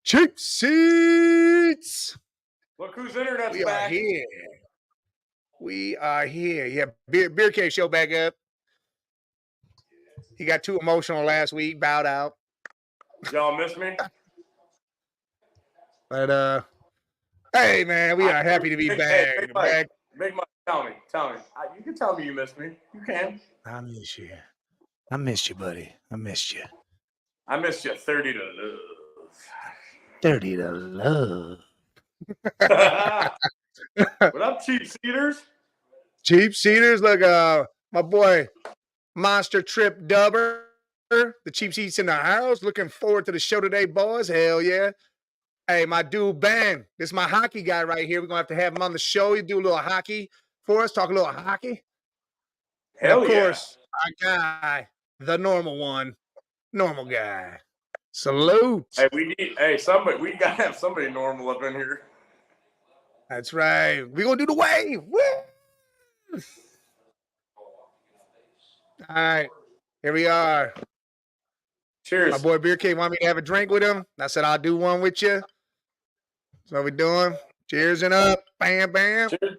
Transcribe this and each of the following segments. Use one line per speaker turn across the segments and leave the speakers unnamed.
CheapSeats.
Look whose internet's
We
back.
are here. We are here. Yeah, Beer Cave show back up. He got too emotional last week, bowed out.
Y'all miss me?
But hey man, we are happy to be back.
Hey, Big Mike, tell me. You can tell me you miss me. You can.
I miss you. I missed you, buddy. I missed you.
I missed you 30 to love.
30 to love.
What up, cheap seaters?
Cheap seaters, look, my boy Monster Trip Dubber, the cheap seats in the house. Looking forward to the show today, boys. Hell yeah. Hey, my dude Ben, this is my hockey guy right here. We're gonna have him on the show. He do a little hockey for us, talk a little hockey.
Hell
and of course, our guy, the normal guy. Salute.
Hey, we gotta have somebody normal up in here.
That's right. We're gonna do the wave. Woo! All right, here we are.
Cheers.
My boy Beer Cave wanted me to have a drink with him. I said, I'll do one with you. That's what we're doing. Cheers and up. Bam, bam.
Cheers,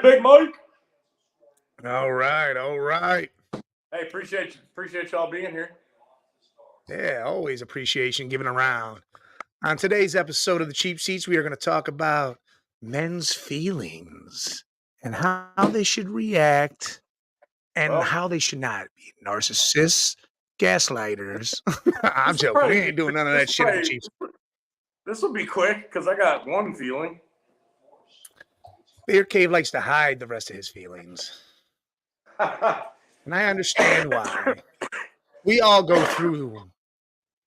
Big Mike.
All right.
Hey, appreciate y'all being here.
Yeah, always appreciation given around. On today's episode of the Cheap Seats, we are going to talk about men's feelings and how they should react and how they should not be narcissists, gaslighters. I'm joking. We ain't doing none of that shit.
This will be quick because I got one feeling.
Beer Cave likes to hide the rest of his feelings. And I understand why. We all go through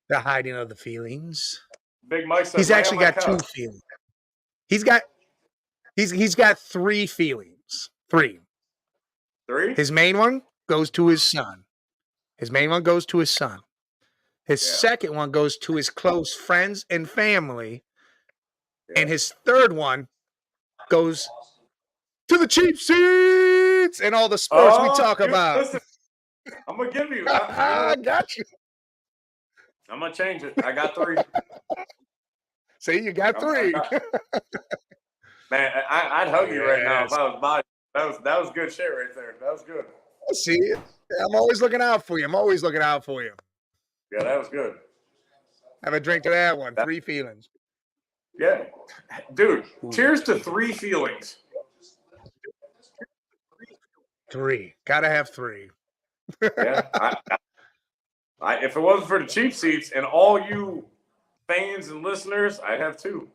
the hiding of the feelings.
Big Mike said,
he's actually got two feelings. He's got three feelings. Three? His main one goes to his son. His second one goes to his close friends and family. Yeah. And his third one goes to the cheap seats and all the sports we talk about.
Listen, I'm going to give you.
I got you.
I'm going to change it. I got three.
See, you got three.
Man, I'd hug you right now if I was by you. That was good shit right there. That was good.
See, I'm always looking out for you.
Yeah, that was good.
Have a drink to that one. Three feelings.
Yeah. Dude, cheers to three feelings.
Three. Gotta have three.
Yeah. If it wasn't for the cheap seats and all you fans and listeners, I'd have two.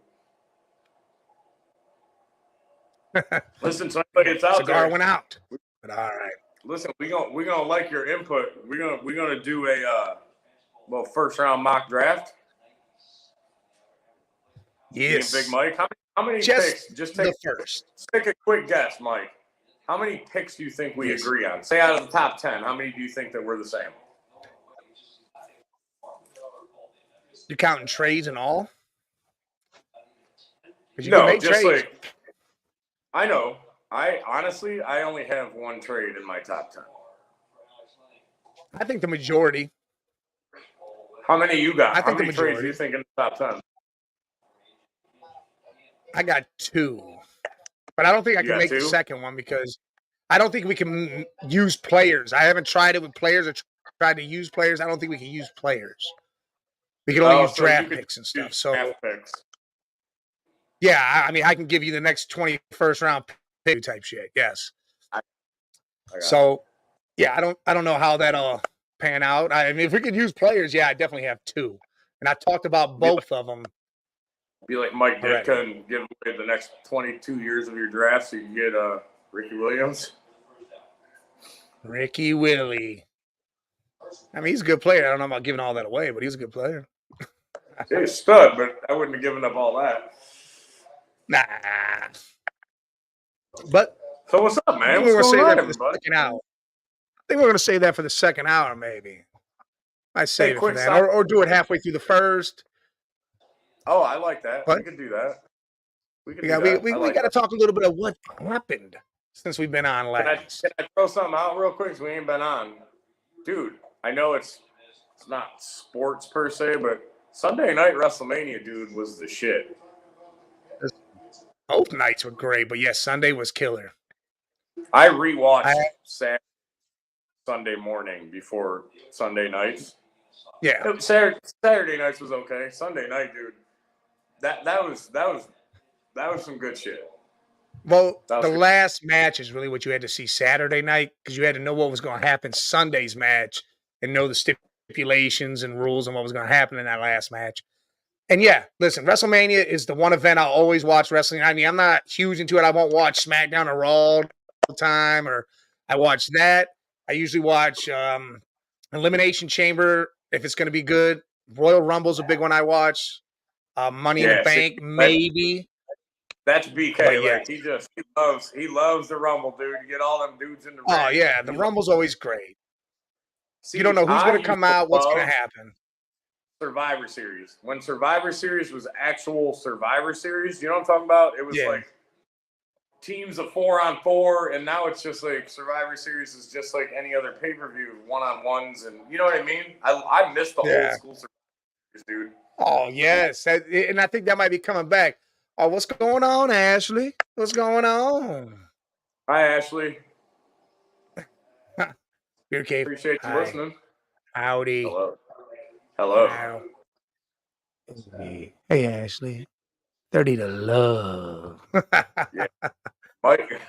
Listen, so it's out
Cigar
there.
Went out. But all right.
Listen, we're gonna like your input. We're gonna do a first round mock draft.
Yes.
Big Mike. How many picks? Just take a quick guess, Mike. How many picks do you think we agree on? Say out of the top 10, how many do you think that we're the same?
You're counting trades and all?
No, just trades. I know. I only have one trade in my top 10.
I think the majority.
How many you got?
How
many trades do you think in the top 10?
I got two. But I don't think I can make the second one because I don't think we can use players. I haven't tried it with players or tried to use players. I don't think we can use players. We can only use draft picks and stuff. So, yeah, I mean, I can give you the next 21st round pick type shit. Yes. So, yeah, I don't know how that'll pan out. I mean, if we could use players, yeah, I definitely have two. And I talked about both of them.
Be like Mike Ditka and give away the next 22 years of your draft so you can get Ricky Williams.
Ricky Willie. I mean, he's a good player. I don't know about giving all that away, but he's a good player.
He's a stud, but I wouldn't have given up all that.
Nah. But
so what's up, man?
We're going to say that for the second hour. I think we're going to say that for the second hour, maybe. I save it for that, or do it halfway through the first.
Oh, I like that. We could do that.
We got to talk a little bit of what happened since we've been on last.
Can I throw something out real quick? We ain't been on. Dude, I know it's not sports per se, but Sunday night WrestleMania, dude, was the shit.
Both nights were great, but yes, Sunday was killer.
I rewatched Sunday morning before Sunday nights.
Yeah.
Saturday nights was okay. Sunday night, dude, that was some good shit.
Well, the last match is really what you had to see Saturday night because you had to know what was going to happen Sunday's match and know the stipulations and rules and what was going to happen in that last match. And yeah, listen, WrestleMania is the one event I'll always watch wrestling. I mean, I'm not huge into it. I won't watch SmackDown or Raw all the time, or I watch that. I usually watch Elimination Chamber if it's going to be good. Royal Rumble's a big one I watch. Money in the Bank, maybe.
That's BK. But yeah. Like he loves the Rumble, dude. You get all them dudes in the ring.
Oh yeah, the Rumble's always great. See, you don't know who's going to come out, what's going to happen.
Survivor Series. When Survivor Series was actual Survivor Series, you know what I'm talking about? It was like teams of 4-on-4, and now it's just like Survivor Series is just like any other pay-per-view, one-on-ones, and you know what I mean? I miss the old school Survivor Series, dude.
Oh yes, and I think that might be coming back. Oh, what's going on, Ashley? What's going on?
Hi, Ashley.
Beer Cave.
Appreciate you listening.
Howdy.
Hello.
Hey, Ashley. 30 to love.
Yeah. Mike.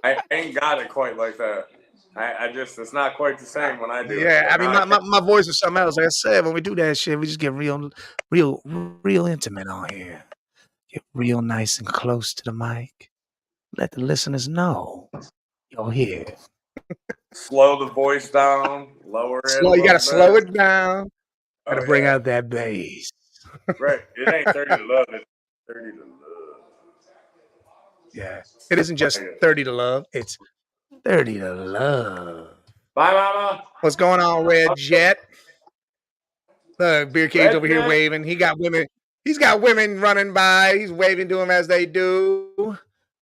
I ain't got it quite like that. I just, it's not quite the same when I do it.
Yeah, I mean, my voice is something else. Like I said, when we do that shit, we just get real intimate on here. Get real nice and close to the mic. Let the listeners know you're here.
Slow the voice down, lower it.
You gotta slow it down. Gotta bring out that bass.
Right. It ain't 30 to love, it's 30 to love.
Yeah. It isn't just 30 to love, it's 30 to love.
Bye, Mama.
What's going on, Red Jet? Look, Beer Cave's over here waving. He's got women running by. He's waving to them as they do.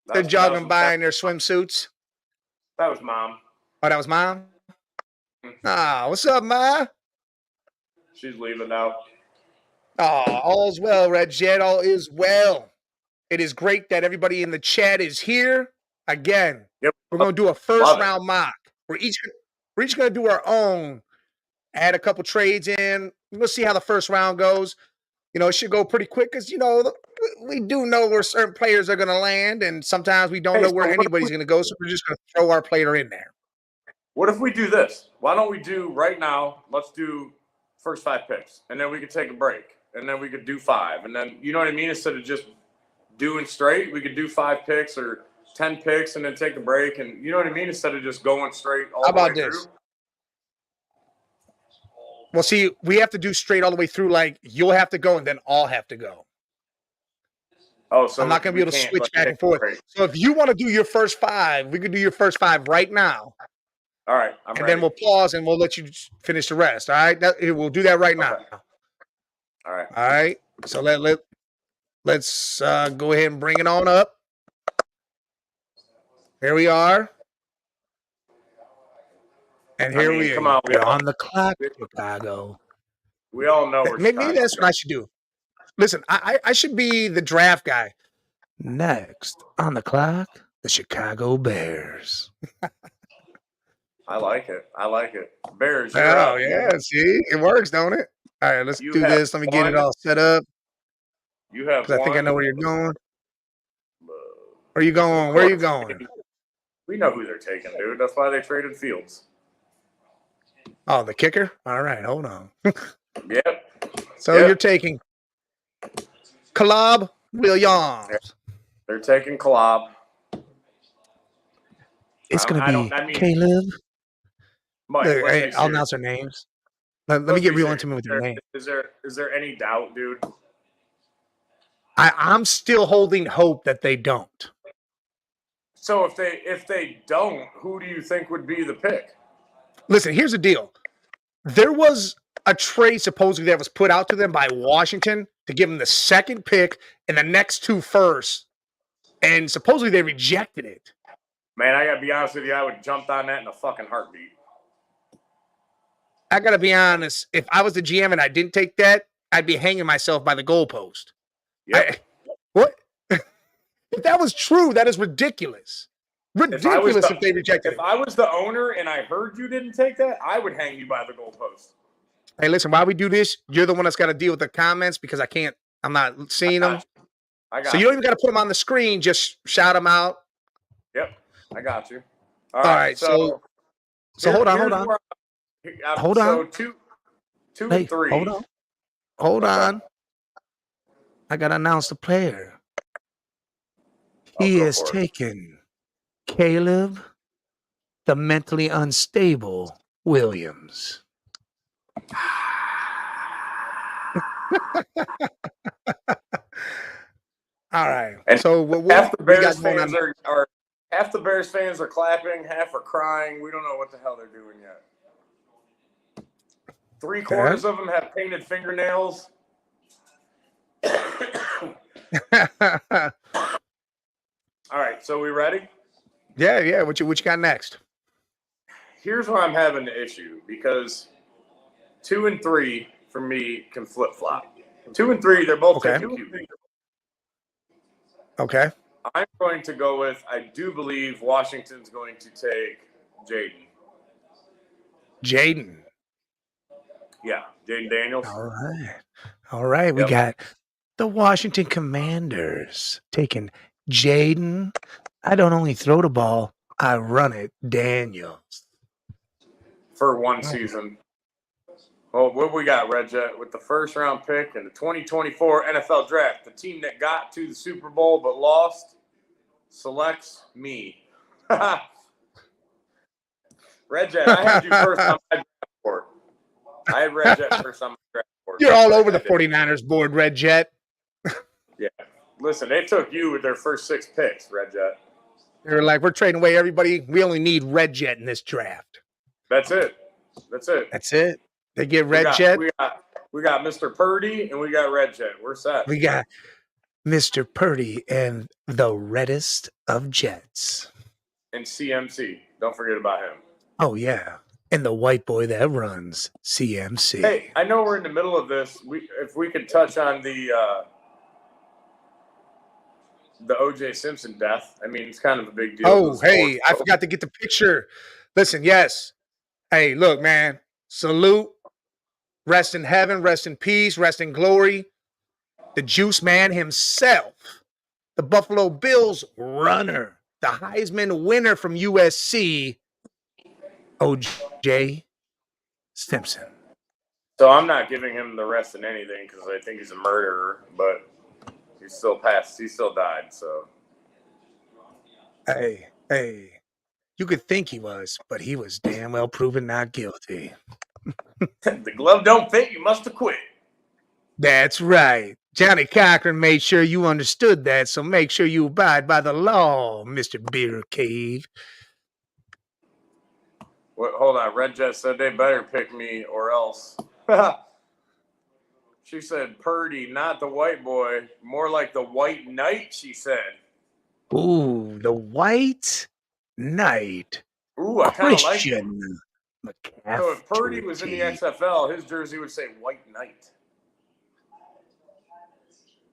They're jogging by in their swimsuits.
That was Mom.
Oh, that was Mom? Ah, what's up, Ma?
She's leaving now.
Oh, all's well, Red Jet. All is well. It is great that everybody in the chat is here. Again, we're going to do a first round mock. We're each going to do our own. Add a couple trades in. We'll see how the first round goes. You know, it should go pretty quick because, you know, we do know where certain players are going to land, and sometimes we don't know where anybody's going to go, so we're just going to throw our player in there.
What if we do this? Why don't we do right now, let's do first 5 picks, and then we could take a break, and then we could do 5, and then, you know what I mean? Instead of just doing straight, we could do 5 picks or 10 picks and then take a break, and you know what I mean? Instead of just going straight all the way through. How about this?
Well, see, we have to do straight all the way through. Like, you'll have to go, and then I'll have to go.
Oh, so
I'm not going to be able to switch back and forth. So if you want to do your first 5, we could do your first 5 right now.
All right, I'm ready.
Then we'll pause, and we'll let you finish the rest. All right? We'll do that right now.
All right.
All right. So let's go ahead and bring it on up. Here we are. And here we are. We're on the clock, Chicago.
We all know we're
maybe that's what I should do. Listen, I should be the draft guy. Next on the clock, the Chicago Bears.
I like it. Bears.
Oh, yeah. See, it works, don't it? All right, let's do this. Let me get it all set up.
You have
because I think I know where you're going. Where are you going? Where are you going?
We know who they're taking, dude. That's why they traded Fields.
Oh, the kicker? All right, hold on.
Yep.
So you're taking Caleb Williams.
They're taking Caleb.
It's going to be Caleb. Mike, I'll announce our names. Let me get real intimate with your name.
Is there any doubt, dude?
I'm still holding hope that they don't.
So if they don't, who do you think would be the pick?
Listen, here's the deal. There was a trade supposedly that was put out to them by Washington to give them the second pick and the next 2 firsts, and supposedly they rejected it.
Man, I gotta be honest with you, I would have jumped on that in a fucking heartbeat.
I gotta be honest. If I was the GM and I didn't take that, I'd be hanging myself by the goalpost.
Yep.
What? If that was true, that is ridiculous. Ridiculous if they rejected it.
If I was the owner and I heard you didn't take that, I would hang you by the goalpost.
Hey, listen, while we do this, you're the one that's got to deal with the comments because I'm not seeing them. So you don't even got to put them on the screen. Just shout them out.
Yep. I got you.
All right. So hold on. Hold on.
So two and three.
Hold on. I got to announce the player. He is taken Caleb, the mentally unstable Williams. All right.
And
so
half the Bears fans are half the Bears fans are clapping, half are crying. We don't know what the hell they're doing yet. 3/4 of them have painted fingernails. All right, so we ready?
Yeah. What you got next?
Here's where I'm having the issue because 2 and 3 for me can flip flop. 2 and 3, they're both taking QB.
Okay.
I'm going to go with. I do believe Washington's going to take Jaden.
Jaden.
Yeah, Jaden Daniels.
All right. We got the Washington Commanders taking Jaden. I don't only throw the ball, I run it. Daniels.
For one season. Well, what we got, Red Jet, with the first round pick in the 2024 NFL Draft, the team that got to the Super Bowl but lost selects me. Red Jet, I had you first on my draft board. I had Red Jet first on my draft board.
You're all over the 49ers board, Red Jet.
Yeah. Listen, they took you with their first 6 picks, Red Jet.
They're like, we're trading away everybody. We only need Red Jet in this draft.
That's it.
They get Red Jet.
We got Mr. Purdy and we got Red Jet. We're set.
We got Mr. Purdy and the reddest of Jets.
And CMC. Don't forget about him.
Oh, yeah. And the white boy that runs CMC.
Hey, I know we're in the middle of this. If we could touch on the O.J. Simpson death. I mean, it's kind of a big deal.
Oh, hey, I forgot to get the picture. Listen, yes. Hey, look, man. Salute. Rest in heaven. Rest in peace. Rest in glory. The Juice Man himself. The Buffalo Bills runner. The Heisman winner from USC. O.J. Simpson.
So I'm not giving him the rest in anything because I think he's a murderer, but he still passed. He still died, so.
Hey. You could think he was, but he was damn well proven not guilty.
The glove don't fit. You must have quit.
That's right. Johnny Cochran made sure you understood that, so make sure you abide by the law, Mr. Beer Cave.
Wait, hold on. Red Jet said they better pick me or else. She said Purdy, not the white boy. More like the white knight, she said.
Ooh, the white knight.
Ooh, I kind of like it.
McCaffrey.
So if Purdy was in the XFL, his jersey would say white knight.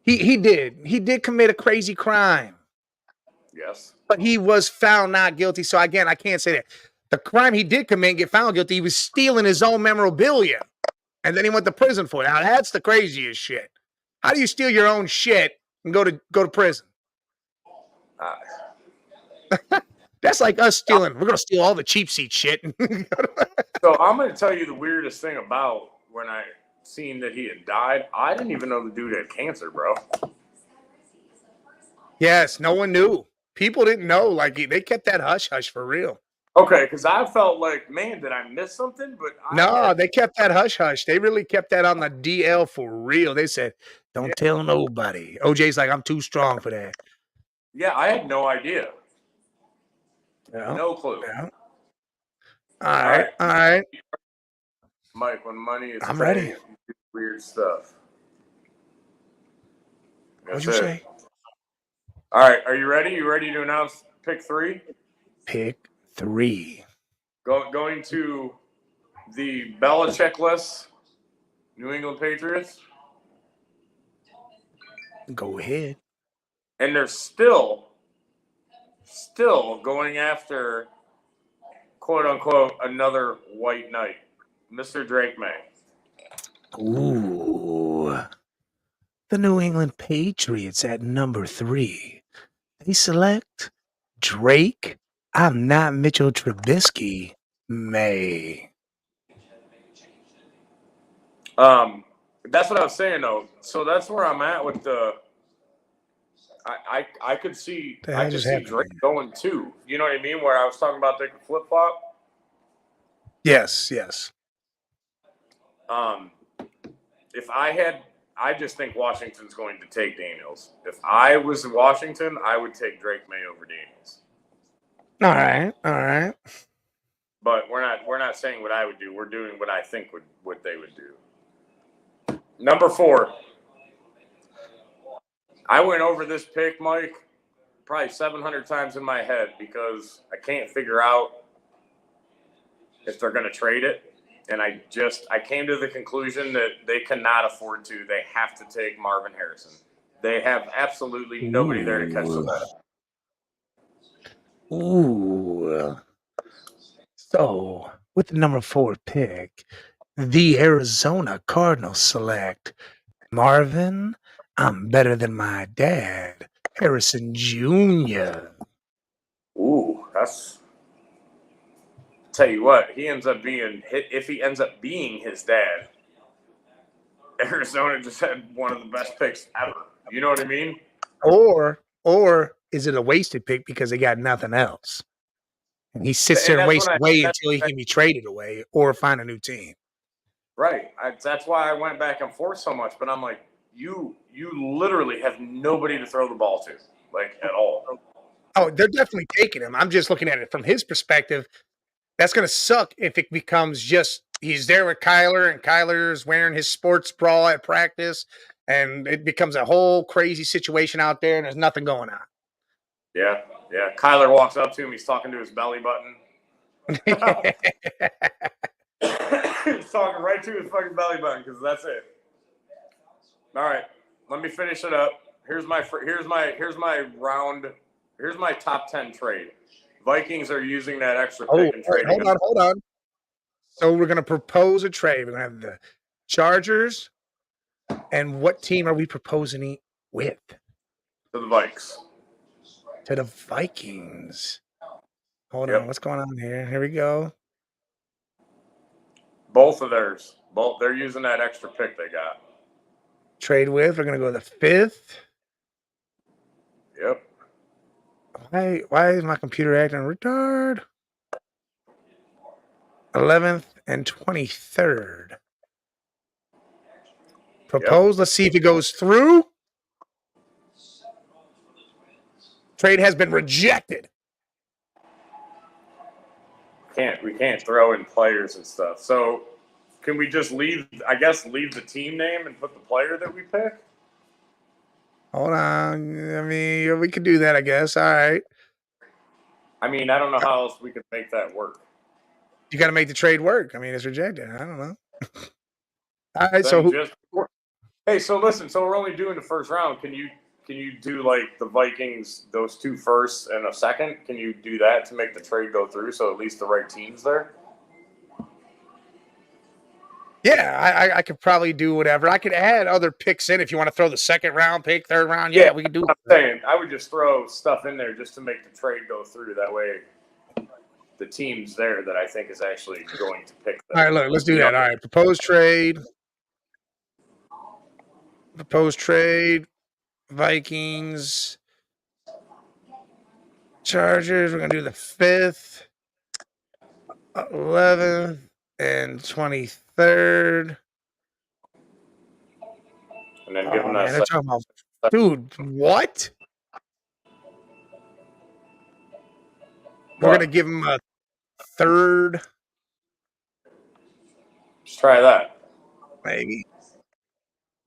He did commit a crazy crime.
Yes.
But he was found not guilty. So again, I can't say that. The crime he did commit and get found guilty, he was stealing his own memorabilia. And then he went to prison for it. Now that's the craziest shit. How do you steal your own shit and go to prison? That's like us stealing. We're gonna steal all the CheapSeats shit.
So I'm gonna tell you the weirdest thing about when I seen that he had died. I didn't even know the dude had cancer, bro.
Yes, no one knew. People didn't know. Like they kept that hush hush for real.
Okay, because I felt like, man, did I miss something? But
they kept that hush hush. They really kept that on the DL for real. They said, "Don't tell nobody." OJ's like, "I'm too strong for that."
Yeah, I had no idea.
Yeah.
No clue.
Yeah. All right.
Mike, when money is
I'm ready.
Weird stuff.
What'd you say?
All right, are you ready? You ready to announce pick 3?
Pick 3.
Going to the Belichick-less New England Patriots.
Go ahead.
And they're still going after, quote unquote, another white knight, Mr. Drake May.
Ooh. The New England Patriots at number 3. They select Drake. I'm not Mitchell Trubisky. May.
That's what I was saying though. So that's where I'm at with the. I could see Drake going too. You know what I mean? Where I was talking about taking flip flop.
Yes.
If I just think Washington's going to take Daniels. If I was Washington, I would take Drake May over Daniels.
All right.
But we're not saying what I would do. We're doing what I think what they would do. Number 4. I went over this pick, Mike, probably 700 times in my head because I can't figure out if they're going to trade it. And I came to the conclusion that they cannot afford to. They have to take Marvin Harrison. They have absolutely nobody there to catch the ball.
Ooh. So, with the number 4 pick, the Arizona Cardinals select Marvin, I'm better than my dad, Harrison Jr.
Ooh, that's. Tell you what, if he ends up being his dad, Arizona just had one of the best picks ever. You know what I mean?
Or is it a wasted pick because they got nothing else? And he sits there and wastes away until he can be traded away or find a new team.
Right. That's why I went back and forth so much. But I'm like, you literally have nobody to throw the ball to, like, at all.
Oh, they're definitely taking him. I'm just looking at it from his perspective. That's going to suck if it becomes just he's there with Kyler and Kyler's wearing his sports bra at practice and it becomes a whole crazy situation out there and there's nothing going on.
Yeah. Kyler walks up to him. He's talking to his belly button. He's talking right to his fucking belly button because that's it. All right. Let me finish it up. Here's my top 10 trade. Vikings are using that extra pick and trading.
Hold on. So we're going to propose a trade. We're going to have the Chargers. And what team are we proposing it with?
To the Vikes.
To the Vikings. Hold on. What's going on here? Here we go.
Both of theirs. They're using that extra pick they got.
Trade with. We're going to go the 5th.
Yep.
Why is my computer acting retard? 11th and 23rd. Propose. Yep. Let's see if it goes through. Trade has been rejected.
We can't throw in players and stuff. So can we just leave the team name and put the player that we pick?
Hold on. I mean, we could do that, I guess. All right.
I mean, I don't know how else we could make that work.
You got to make the trade work. I mean, it's rejected. I don't know. All right.
Hey, so listen. So we're only doing the first round. Can you do like the Vikings, those 2 firsts and a second? Can you do that to make the trade go through so at least the right team's there?
Yeah, I could probably do whatever. I could add other picks in if you want to throw the 2nd round pick, 3rd round. Yeah, we could do it.
I'm saying I would just throw stuff in there just to make the trade go through. That way the team's there that I think is actually going to pick them.
All right, look, let's do that. All right, proposed trade. Vikings. Chargers. We're going to do the 5th, 11th, and 23rd.
And then give them that.
Dude, what? We're going to give them a 3rd.
Let's try that.
Maybe.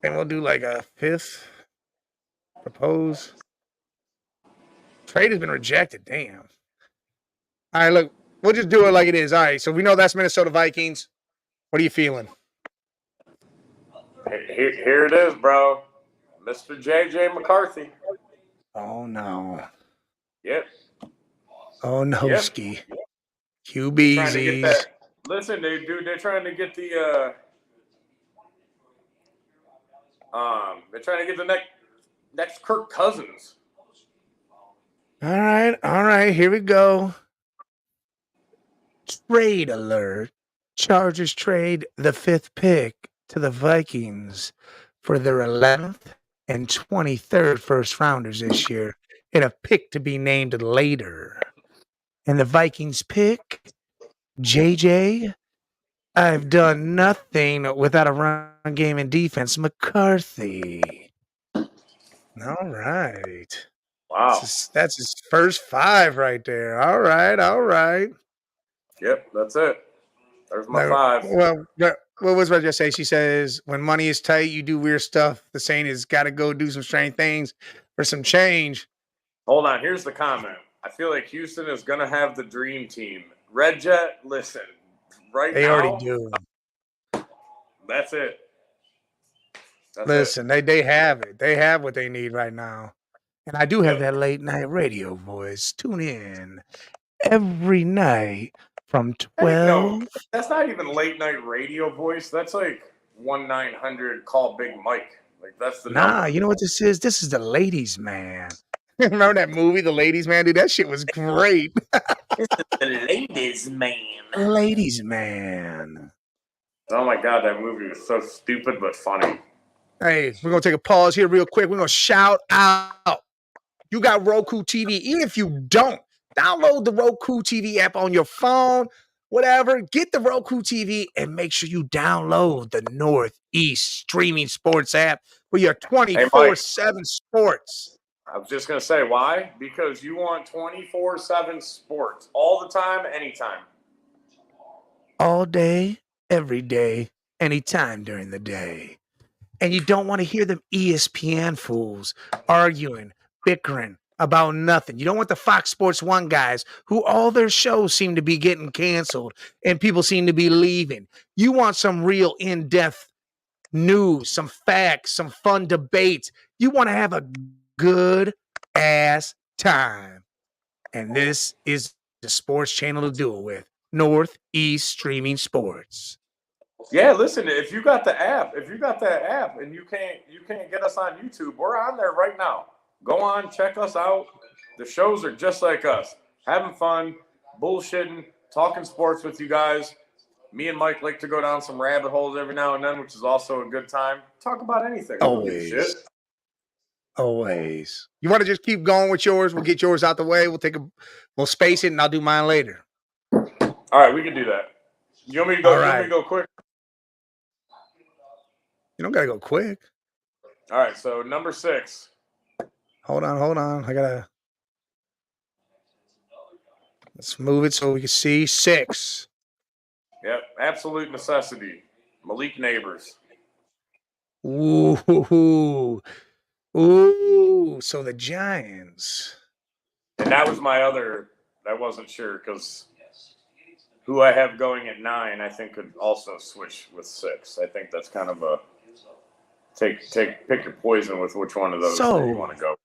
And we'll do like a 5th. Propose. Trade has been rejected. Damn. All right, look. We'll just do it like it is. All right, so we know that's Minnesota Vikings. What are you feeling?
Here it is, bro. Mr. J.J. McCarthy.
Oh no.
Yep.
Oh no,
Yep.
ski.
They're trying to get
QBZs.
that. Listen, they're trying to get the they're trying to get the next Kirk Cousins.
All right. Here we go. Trade alert. Chargers trade the 5th pick to the Vikings for their 11th and 23rd first rounders this year in a pick to be named later. And the Vikings pick, JJ, I've done nothing without a run game and defense, McCarthy. All right.
Wow.
That's his first 5 right there. All right.
Yep, that's it. There's my
No,
5.
well, what was what I just say? She says, when money is tight, you do weird stuff. The saying is, got to go do some strange things for some change.
Hold on. Here's the comment. I feel like Houston is going to have the dream team. Red Jet, listen, right
They already
now,
do.
that's it. That's
Listen, they have it. They have what they need right now. And I do have
Yep.
that late night radio voice. Tune in every night from
Hey,
12.
no, that's not even late night radio voice. That's like 1-900 call Big Mike. Like that's the
Nah,
number.
you know what this is? This is the ladies' man. Remember that movie, The Ladies' Man? Dude, that shit was great.
This is the ladies' man.
Ladies' man.
Oh my god, that movie was so stupid but funny.
Hey, we're going to take a pause here real quick. We're going to shout out. You got Roku TV. Even if you don't, download the Roku TV app on your phone, whatever. Get the Roku TV and make sure you download the Northeast Streaming Sports app for your 24/7 sports.
I was just going to say, why? Because you want 24/7 sports all the time, anytime.
All day, every day, anytime during the day. And you don't want to hear them ESPN fools arguing, bickering about nothing. You don't want the Fox Sports 1 guys who all their shows seem to be getting canceled and people seem to be leaving. You want some real in-depth news, some facts, some fun debates. You want to have a good ass time. And this is the sports channel to do it with. Northeast Streaming Sports.
Yeah, listen, if you got that app and you can't get us on YouTube, we're on there right now. Go on, check us out. The shows are just like us. Having fun, bullshitting, talking sports with you guys. Me and Mike like to go down some rabbit holes every now and then, which is also a good time. Talk about anything.
Always. Always. You want to just keep going with yours? We'll get yours out the way. We'll space it and I'll do mine later.
All right, we can do that. You want me to go?
All right.
You want me to go quick?
You don't gotta go quick.
All right, so number 6.
Hold on. Let's move it so we can see 6.
Yep, absolute necessity. Malik Neighbors.
Ooh. So the Giants.
And that was my other. I wasn't sure because who I have going at 9, I think could also switch with 6. I think that's kind of a pick your poison with which one of those you want to go.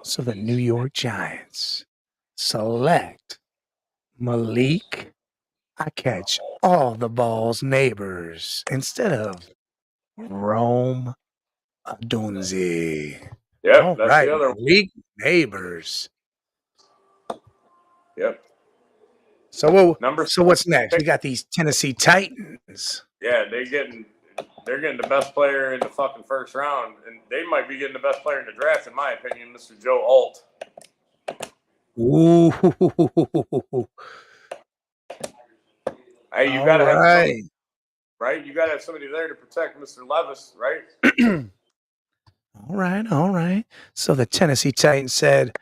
So the New York Giants select Malik. I catch all the balls, Neighbors, instead of Rome Odunze.
Yep,
all
that's
right,
the other one.
Malik Neighbors.
Yep.
So what's next? We got these Tennessee Titans.
Yeah, they're getting the best player in the fucking first round, and they might be getting the best player in the draft, in my opinion, Mr. Joe Alt.
Ooh.
Hey, you gotta have somebody, right? You gotta have somebody there to protect Mr. Levis, right?
All right. So the Tennessee Titans said,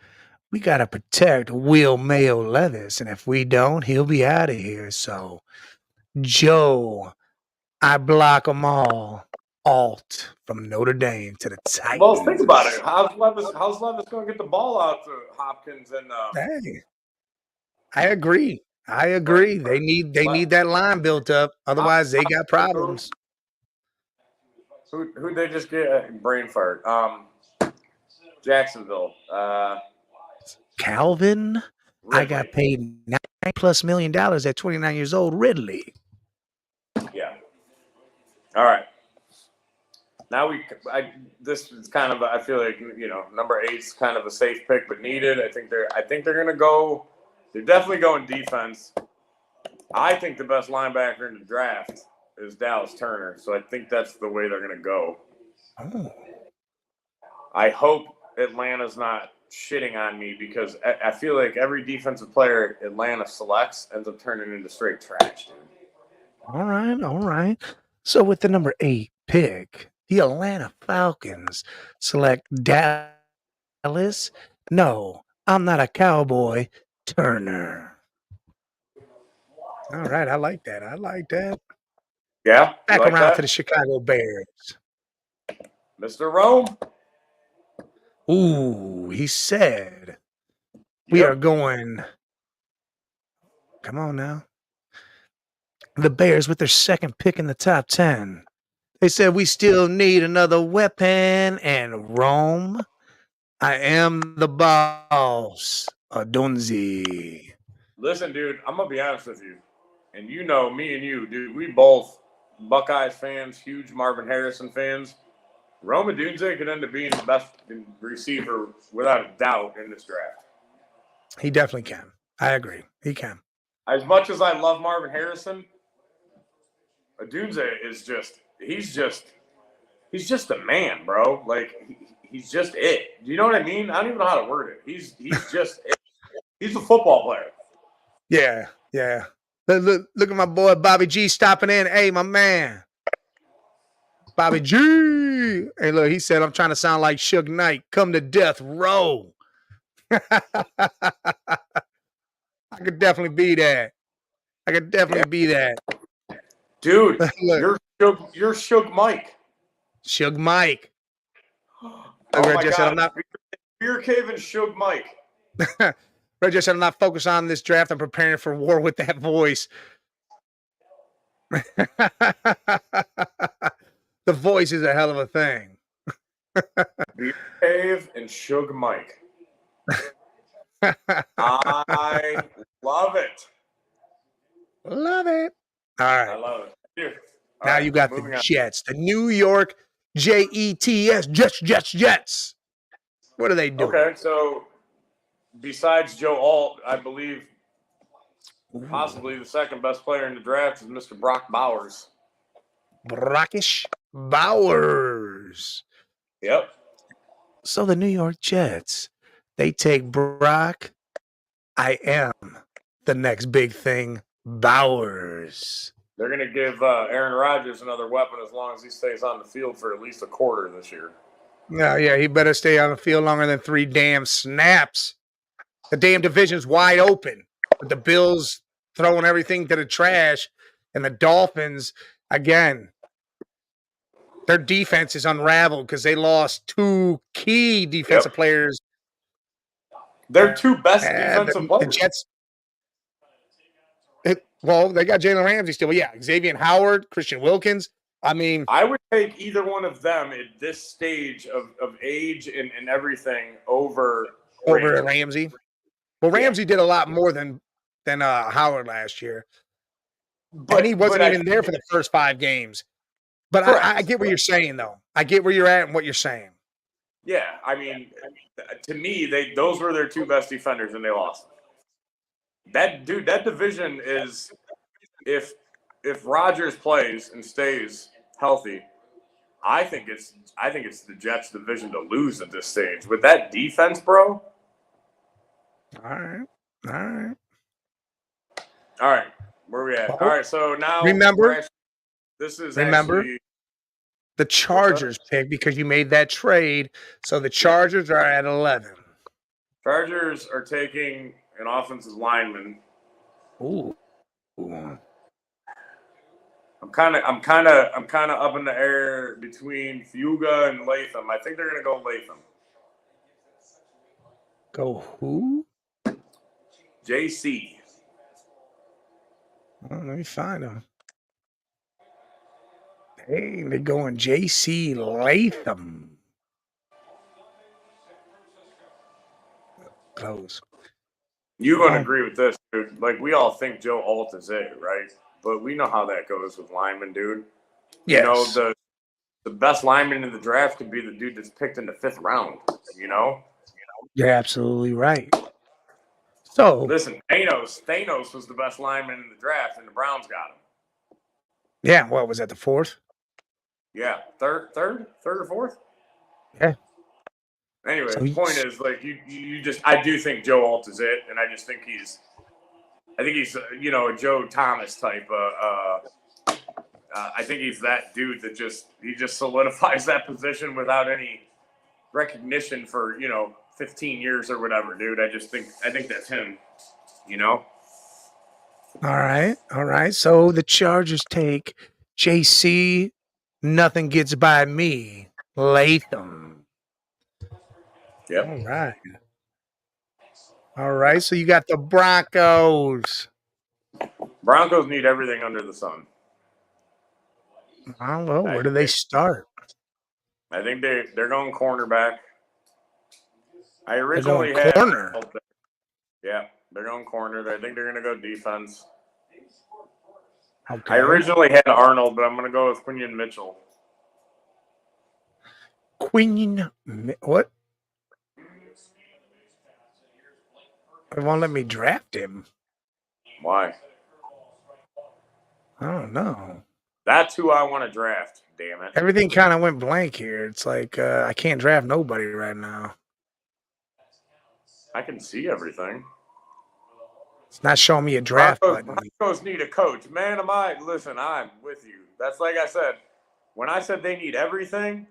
we got to protect Will Mayo Levis, and if we don't, he'll be out of here. So, Joe, I block them all. Alt from Notre Dame to the Titans.
Well, think about it. How's Levis going to get the ball out to Hopkins and?
Hey, I agree. I
Brain
agree. They
fart.
need that line built up. Otherwise, they got problems.
Who'd they just get? Brain fart. Jacksonville.
Calvin, I got
Ridley.
paid $9+ million at 29 years old. Ridley.
Yeah. All right. Now this is kind of, I feel like, number 8's kind of a safe pick, but needed. I think they're going to go. They're definitely going defense. I think the best linebacker in the draft is Dallas Turner, so I think that's the way they're going to go.
Oh.
I hope Atlanta's not shitting on me because I feel like every defensive player Atlanta selects ends up turning into straight trash, dude.
All right. So with the number 8 pick, the Atlanta Falcons select Dallas. No, I'm not a cowboy. Turner. All right, I like that.
Yeah, you
Back
like
around to the
that?
Chicago Bears.
Mr. Rome?
Ooh, he said, we are
Yep.
going. Come on now. The Bears with their second pick in the top 10. They said we still need another weapon, and Rome, I am the boss. Adonzi.
Listen, dude, I'm going to be honest with you. And me and you, dude, we both Buckeyes fans, huge Marvin Harrison fans. Rome Odunze could end up being the best receiver without a doubt in this draft.
He definitely can. I agree. He can.
As much as I love Marvin Harrison, Odunze is he's just a man, bro. Like he's just it. Do you know what I mean? I don't even know how to word it. He's just it. He's a football player.
Yeah. Look at my boy Bobby G stopping in. Hey, my man. Bobby G. Hey, look, he said I'm trying to sound like Suge Knight. Come to death row. I could definitely be that. Be that.
Dude, you're Suge Mike.
Suge Mike.
Oh my
Said,
God.
I'm not
Beer Cave and Suge Mike.
Reggie said I'm not focused on this draft. I'm preparing for war with that voice. The voice is a hell of a thing.
Beer Cave and Suge Mike. I love it.
Love it. All right.
I love it. Here.
Now you got the Jets, the New York Jets, Jets. What are they doing?
Okay, so besides Joe Alt, I believe possibly the second best player in the draft is Mr. Brock Bowers.
Brockish Bowers.
Yep.
So the New York Jets, they take Brock. I am the next big thing, Bowers.
They're going to give Aaron Rodgers another weapon as long as he stays on the field for at least a quarter this year.
Yeah, he better stay on the field longer than 3 damn snaps. The damn division's wide open with the Bills throwing everything to the trash and the Dolphins, again, their defense is unraveled because they lost 2 key defensive players.
They're 2 best defensive players.
The Jets. Well, they got Jalen Ramsey still. But yeah, Xavier Howard, Christian Wilkins. I mean,
I would take either one of them at this stage of age and everything over
Ramsey. Well, Ramsey did a lot more than Howard last year. But he wasn't even there for the first 5 games. But I get what you're saying, though. I get where you're at and what you're saying.
Yeah, I mean, to me, those were their 2 best defenders, and they lost. That division is if Rodgers plays and stays healthy, I think it's the Jets' division to lose at this stage with that defense, bro.
All right.
Where are we at? All right, so now
remember
actually
the Chargers pick because you made that trade. So the Chargers are at 11.
Chargers are taking an offensive lineman.
Ooh.
I'm kind of up in the air between Fuga and Latham. I think they're gonna go Latham.
Go who?
JC.
Let me find him. Hey, they're going J.C. Latham. Close.
You're going to agree with this, dude. Like, we all think Joe Alt is it, right? But we know how that goes with linemen, dude.
Yes.
You know, the best lineman in the draft could be the dude that's picked in the 5th round, you know?
You're absolutely right. So
listen, Thanos was the best lineman in the draft, and the Browns got him.
Yeah, what was that, the 4th?
Yeah, third or fourth.
Yeah.
Anyway,
So
the point is, like, you just, I do think Joe Alt is it, and I just think he's you know, a Joe Thomas type. I think he's that dude that just solidifies that position without any recognition for 15 years or whatever, dude. I think that's him. You know.
All right. So the Chargers take JC. Nothing gets by me. Latham.
Yep.
All right. So you got the Broncos.
Broncos need everything under the sun.
Oh, well, where do they start?
I think they're going cornerback. I originally
they're going corner.
Yeah, they're going corner. I think they're going to go defense.
Okay.
I originally had Arnold, but I'm going to go with Quinion Mitchell.
What? It won't let me draft him.
Why?
I don't know.
That's who I want to draft. Damn it.
Everything kind of went blank here. It's like I can't draft nobody right now.
I can see everything.
It's not showing me a draft button.
Broncos need a coach. Man, listen, I'm with you. That's like I said. When I said they need everything,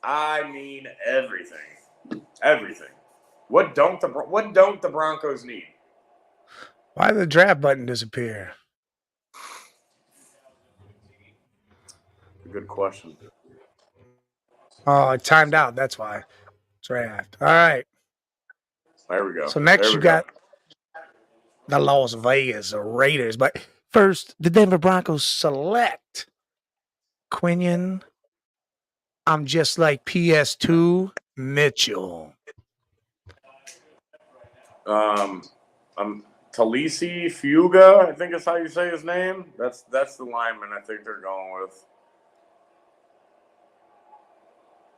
I mean everything. Everything. What don't the Broncos need?
Why did the draft button disappear?
Good question.
Oh, it timed out. That's why. Draft. All right.
There we go.
So next you got the Las Vegas Raiders. But first, the Denver Broncos select Quinion. I'm just like PS2 Mitchell.
Talisi Fuga, I think is how you say his name. That's the lineman I think they're going with.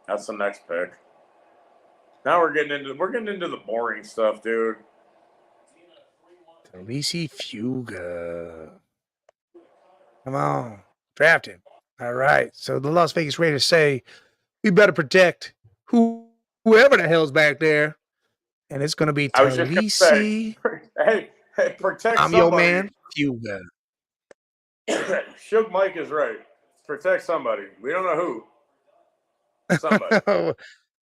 That's the next pick. Now we're getting into the boring stuff, dude.
Talisi Fuga. Come on. Draft him. All right. So the Las Vegas Raiders say we better protect whoever the hell's back there. And it's going to be Talisi.
Hey, protect
I'm
somebody.
your man, Fuga.
Suge Mike is right. Protect somebody. We don't know who. Somebody.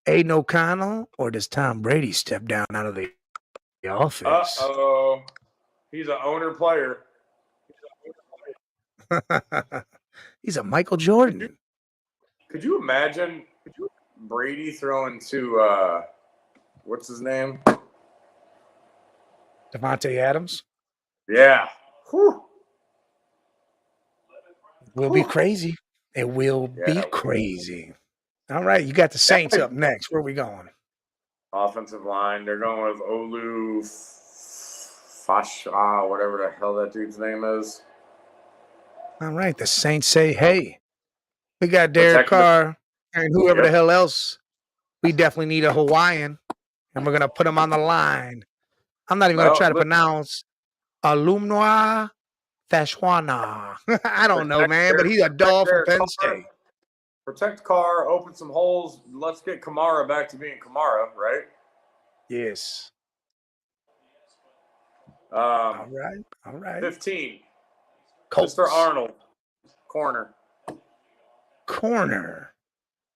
Aiden O'Connell, or does Tom Brady step down out of the office?
Uh-oh. He's an owner player.
He's a Michael Jordan.
Could you imagine Brady throwing to what's his name?
Devontae Adams?
Yeah. Whew.
It will be crazy. It will be crazy. All right, you got the Saints up next. Where are we going?
Offensive line. They're going with Olu Fasha, whatever the hell that dude's name is.
All right, the Saints say, hey, we got Derek Carr and whoever the hell else. We definitely need a Hawaiian, and we're going to put him on the line. I'm not even going to try to pronounce Alumni Fashwana. I don't know, man, but he's a dog from Penn State.
Protect Carr, open some holes. Let's get Kamara back to being Kamara, right?
Yes.
All
right.
15.
Colts.
Mr. Arnold, corner.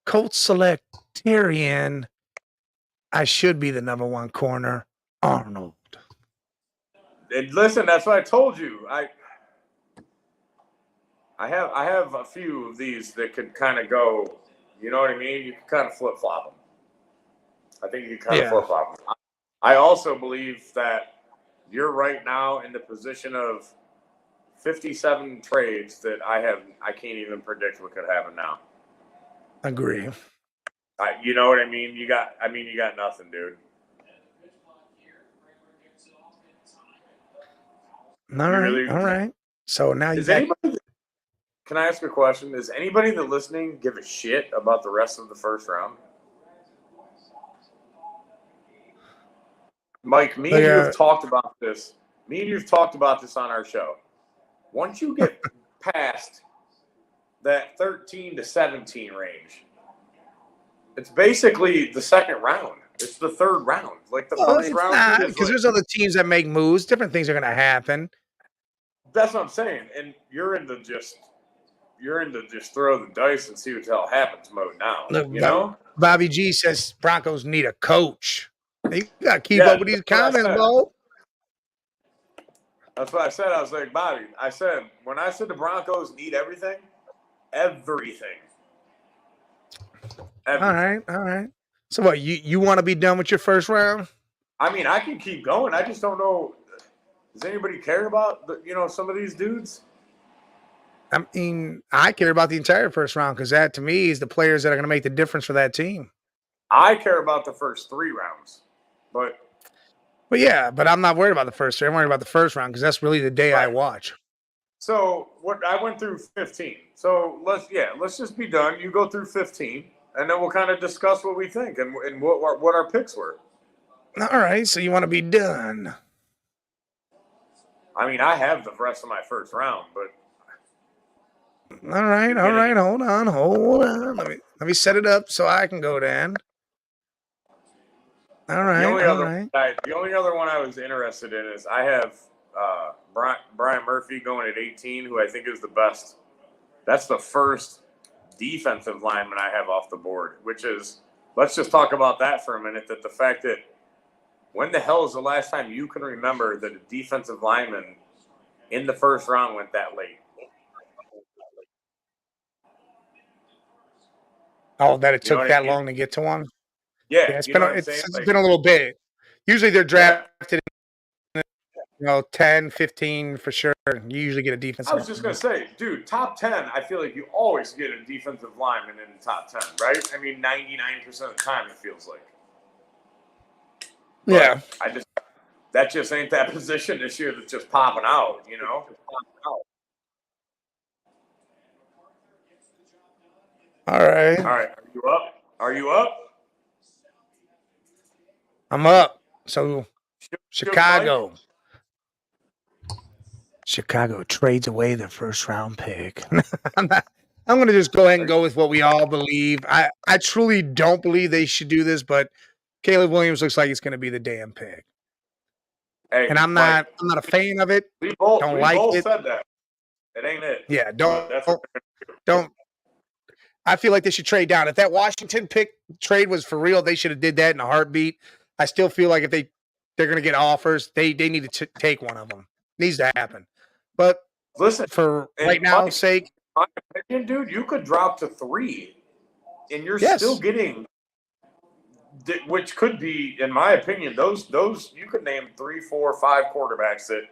Colts select Tyrion. I should be the number one corner, Arnold.
And listen, that's what I told you. I have a few of these that could kind of go. You know what I mean? You can kind of flip flop them. I think you can kind of flip flop them. I also believe that you're right now in the position of 57 trades that I can't even predict what could happen now.
Agree.
You know what I mean? You got nothing, dude.
All right. So now you got.
Can I ask a question? Is anybody that listening give a shit about the rest of the first round? Mike, me and you have talked about this. Me and you've talked about this on our show. Once you get past that 13 to 17 range, it's basically the second round. It's the third round. Like the first round,
because there's other teams that make moves. Different things are going to happen.
That's what I'm saying. And you're into just throw the dice and see what the hell happens mode now.
Look,
you know,
Bobby G says Broncos need a coach. You got to keep up with these comments, bro.
That's what I said. I was like, Bobby, when I said the Broncos need everything.
All right. So what, you want to be done with your first round?
I mean, I can keep going. I just don't know. Does anybody care about some of these dudes?
I mean, I care about the entire first round because that, to me, is the players that are going to make the difference for that team.
I care about the first 3 rounds, but
yeah, but I'm not worried about the first 3. I'm worried about the first round because that's really the day I watch.
So I went through 15. So let's just be done. You go through 15, and then we'll kind of discuss what we think and what our picks were.
All right, so you want to be done?
I mean, I have the rest of my first round, but
all right. Hold on. Let me set it up so I can go then. All right.
The only other one I was interested in is I have Brian Murphy going at 18, who I think is the best. That's the first defensive lineman I have off the board, which is, let's just talk about that for a minute, that the fact that when the hell is the last time you can remember that a defensive lineman in the first round went that late?
Oh, that it took that long to get to one?
Yeah,
it's been a little bit. Usually they're drafted in 10, 15 for sure. You usually get a defensive.
I was just going to say, dude, top 10, I feel like you always get a defensive lineman in the top 10, right? I mean, 99% of the time it feels like. But
yeah.
That just ain't that position this year that's just popping out,
All right.
Are you up?
I'm up. So Chicago trades away their first round pick. I'm going to just go ahead and go with what we all believe. I truly don't believe they should do this, but Caleb Williams looks like it's going to be the damn pick.
Hey,
and I'm not a fan of it.
We both said that. It ain't it.
Yeah, don't. I feel like they should trade down. If that Washington pick trade was for real, they should have did that in a heartbeat. I still feel like if they're going to get offers, they need to take one of them. It needs to happen. But
listen,
for right now's sake,
my opinion, dude, you could drop to 3, and you're still getting, which could be, in my opinion, those you could name 3, 4, 5 quarterbacks that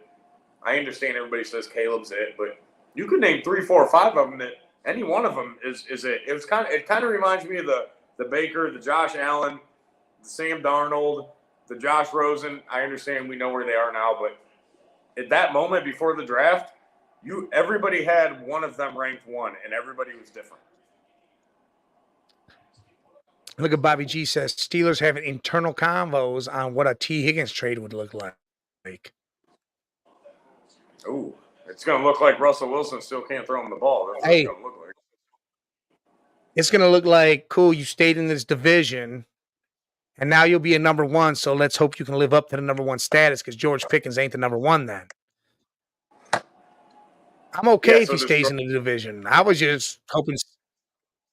I understand everybody says Caleb's it, but you could name 3, 4, 5 of them that any one of them is it. It kind of reminds me of the Baker, the Josh Allen, the Sam Darnold, the Josh Rosen. I understand we know where they are now, but at that moment before the draft, everybody had one of them ranked 1, and everybody was different.
Look at Bobby G says Steelers having internal convos on what a T. Higgins trade would look like.
Ooh, it's going to look like Russell Wilson still can't throw him the ball. That's what it's going to look like.
It's going to look like, cool, you stayed in this division, and now you'll be a number 1, so let's hope you can live up to the number 1 status because George Pickens ain't the number 1 then. I'm okay if he stays in the division. I was just hoping.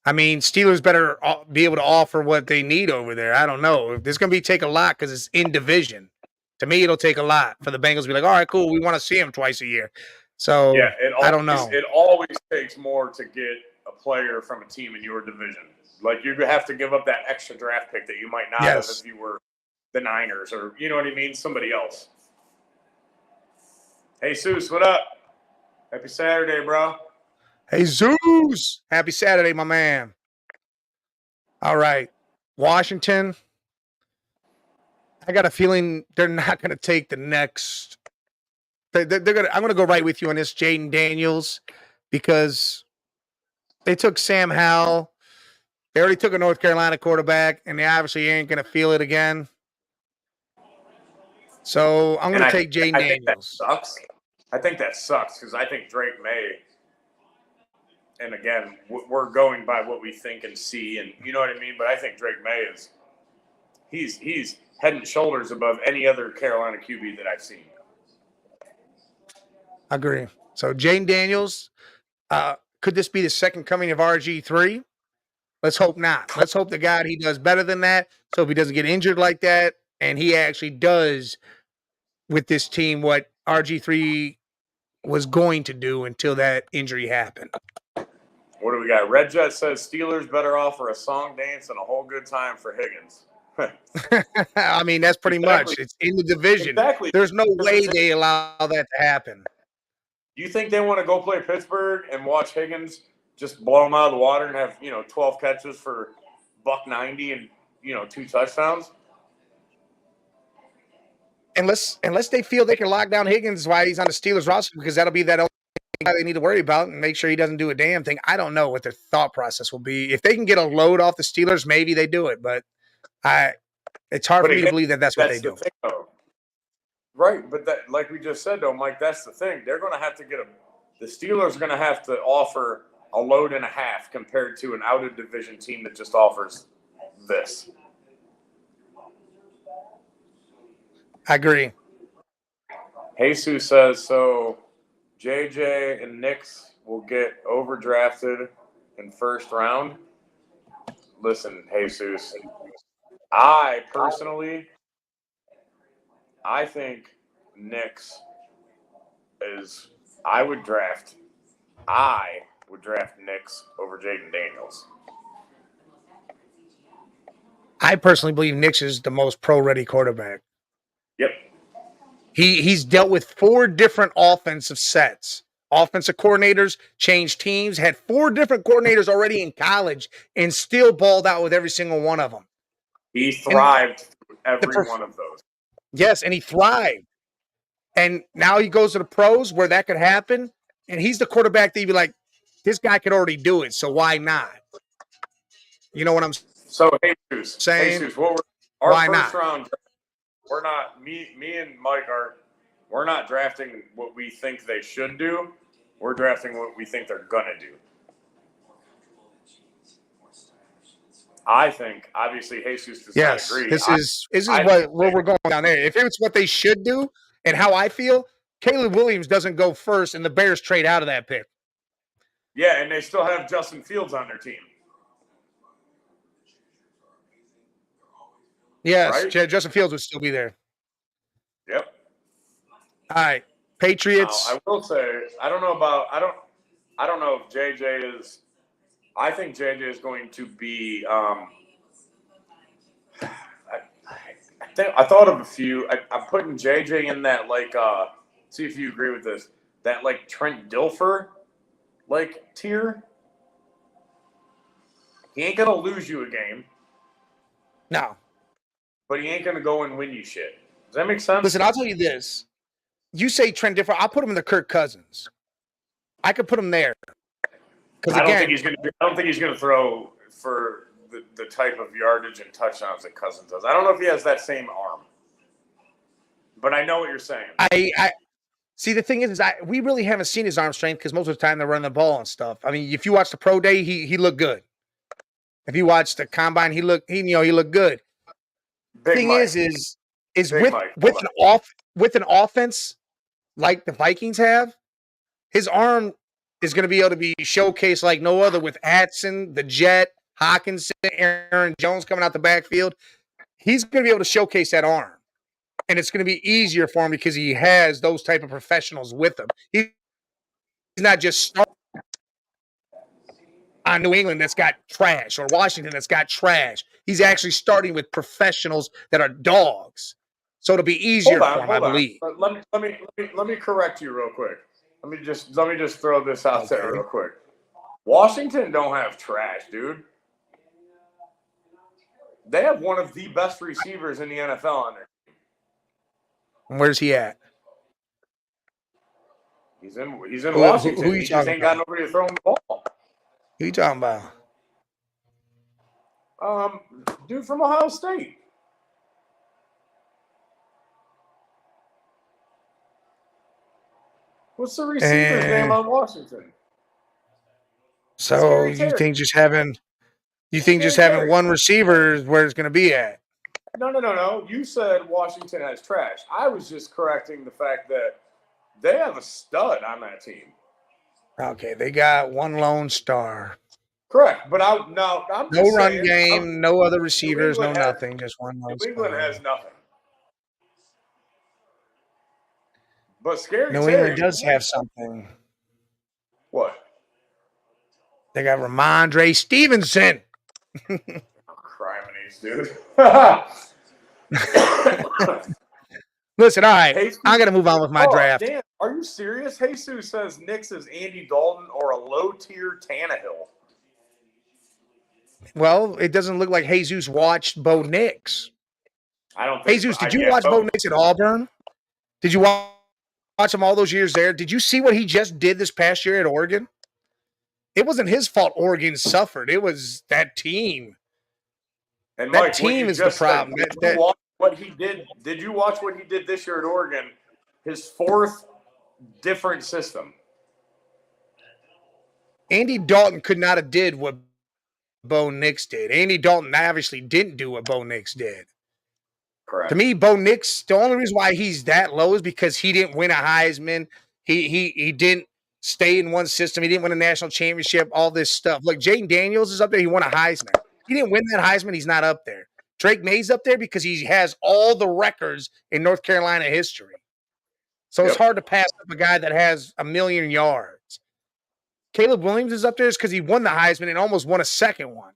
I mean, Steelers better be able to offer what they need over there. I don't know. There's going to take a lot because it's in division. To me, it'll take a lot for the Bengals to be like, all right, cool, we want to see him twice a year. So, I don't know.
It always takes more to get a player from a team in your division. Like, you have to give up that extra draft pick that you might not have if you were the Niners or, you know what I mean, somebody else. Hey, Seuss, what up? Happy Saturday, bro.
Hey, Zeus. Happy Saturday, my man. All right. Washington. I got a feeling they're not going to take the next. They're going to. I'm going to go right with you on this, Jaden Daniels, because they took Sam Howell. They already took a North Carolina quarterback, and they obviously ain't going to feel it again. So I'm going to take Jaden Daniels.
I think that sucks because I think Drake May, and again, we're going by what we think and see, and you know what I mean. But I think Drake May he's head and shoulders above any other Carolina QB that I've seen.
I agree. So Jaden Daniels, could this be the second coming of RG3? Let's hope not. Let's hope to God he does better than that. So if he doesn't get injured like that, and he actually does with this team what RG3 was going to do until that injury happened.
What do we got? Red Jet says Steelers better offer a song, dance, and a whole good time for Higgins.
I mean, that's pretty much. It's in the division.
Exactly.
There's no way they allow that to happen.
Do you think they want to go play Pittsburgh and watch Higgins just blow them out of the water and have 12 catches for $190 and 2 touchdowns?
Unless they feel they can lock down Higgins while he's on the Steelers roster, because that'll be that only guy they need to worry about and make sure he doesn't do a damn thing. I don't know what their thought process will be. If they can get a load off the Steelers, maybe they do it, but it's hard for me to believe that that's what they do.
Right, but that, like we just said, though, Mike, that's the thing. They're going to have to the Steelers are going to have to offer a load and a half compared to an out-of-division team that just offers this.
I agree.
Jesus says, so JJ and Knicks will get overdrafted in first round. Listen, Jesus, I think Knicks I would draft Knicks over Jaden Daniels.
I personally believe Knicks is the most pro-ready quarterback.
Yep.
He's dealt with 4 different offensive sets. Offensive coordinators, changed teams, had 4 different coordinators already in college, and still balled out with every single one of them.
He thrived through every one of those.
Yes, and he thrived. And now he goes to the pros where that could happen, and he's the quarterback that you'd be like, this guy could already do it, so why not? You know what I'm saying?
Jesus, our first round, we're not, me and Mike we're not drafting what we think they should do. We're drafting what we think they're going to do. I think, obviously, Jesus does not agree.
This is where we're going down there. If it's what they should do and how I feel, Caleb Williams doesn't go first, and the Bears trade out of that pick.
Yeah, and they still have Justin Fields on their team.
Yes, right? Justin Fields would still be there.
Yep.
All right, Patriots.
Now, I will say, I don't know if JJ is. I think JJ is going to be. I thought of a few. I'm putting JJ in that see if you agree with this. That Trent Dilfer tier. He ain't gonna lose you a game.
No.
But he ain't gonna go and win you shit. Does that make sense?
Listen, I'll tell you this. You say Trent Dilfer, I'll put him in the Kirk Cousins. I could put him there.
I don't think he's gonna throw for the type of yardage and touchdowns that Cousins does. I don't know if he has that same arm. But I know what you're saying.
I see, the thing is we really haven't seen his arm strength because most of the time they're running the ball and stuff. I mean, if you watch the pro day, he looked good. If you watch the combine, he looked good.
Big
thing
Mike.
is with an offense like the Vikings have, his arm is going to be able to be showcased like no other with Atson, the Jet, Hawkinson, Aaron Jones coming out the backfield. He's going to be able to showcase that arm. And it's going to be easier for him because he has those type of professionals with him. He's not just starting on New England that's got trash or Washington that's got trash. He's actually starting with professionals that are dogs. So it'll be easier for him, I believe.
Let me correct you real quick. Let me just throw this out there real quick. Washington don't have trash, dude. They have one of the best receivers in the NFL on there.
Where's he at?
He's in Washington.
Who
he just ain't got nobody to throw him the ball.
Who you talking about?
Dude from Ohio State. What's the receiver's name on Washington?
So you think just having one receiver is where it's going to be at?
No. You said Washington has trash. I was just correcting the fact that they have a stud on that team.
Okay, they got one lone star.
Correct, but I'm
no
just
run
saying,
game, no other receivers, no nothing, just one lone star.
New England has nothing. But Scary
New England does have something.
What?
They got Ramondre Stevenson.
Criminies, dude.
Listen, all right, I got to move on with my draft.
Damn, are you serious? Jesus says Knicks is Andy Dalton or a low-tier Tannehill.
Well, it doesn't look like Jesus watched Bo Nix.
I don't think
Jesus, did you watch Bo Nix at Auburn? Did you watch him all those years there? Did you see what he just did this past year at Oregon? It wasn't his fault Oregon suffered. It was that team.
And
that
Mike,
team is the problem.
Did you watch what he did? Did you watch what he did this year at Oregon? His fourth different system.
Andy Dalton could not have did what Bo Nix did. Andy Dalton obviously didn't do what Bo Nix did.
Correct.
To me, Bo Nix, the only reason why he's that low is because he didn't win a Heisman. He didn't stay in one system. He didn't win a national championship, all this stuff. Like Jaden Daniels is up there. He won a Heisman. He didn't win that Heisman. He's not up there. Drake May's up there because he has all the records in North Carolina history. So it's hard to pass up a guy that has 1,000,000 yards. Caleb Williams is up there because he won the Heisman and almost won a second one.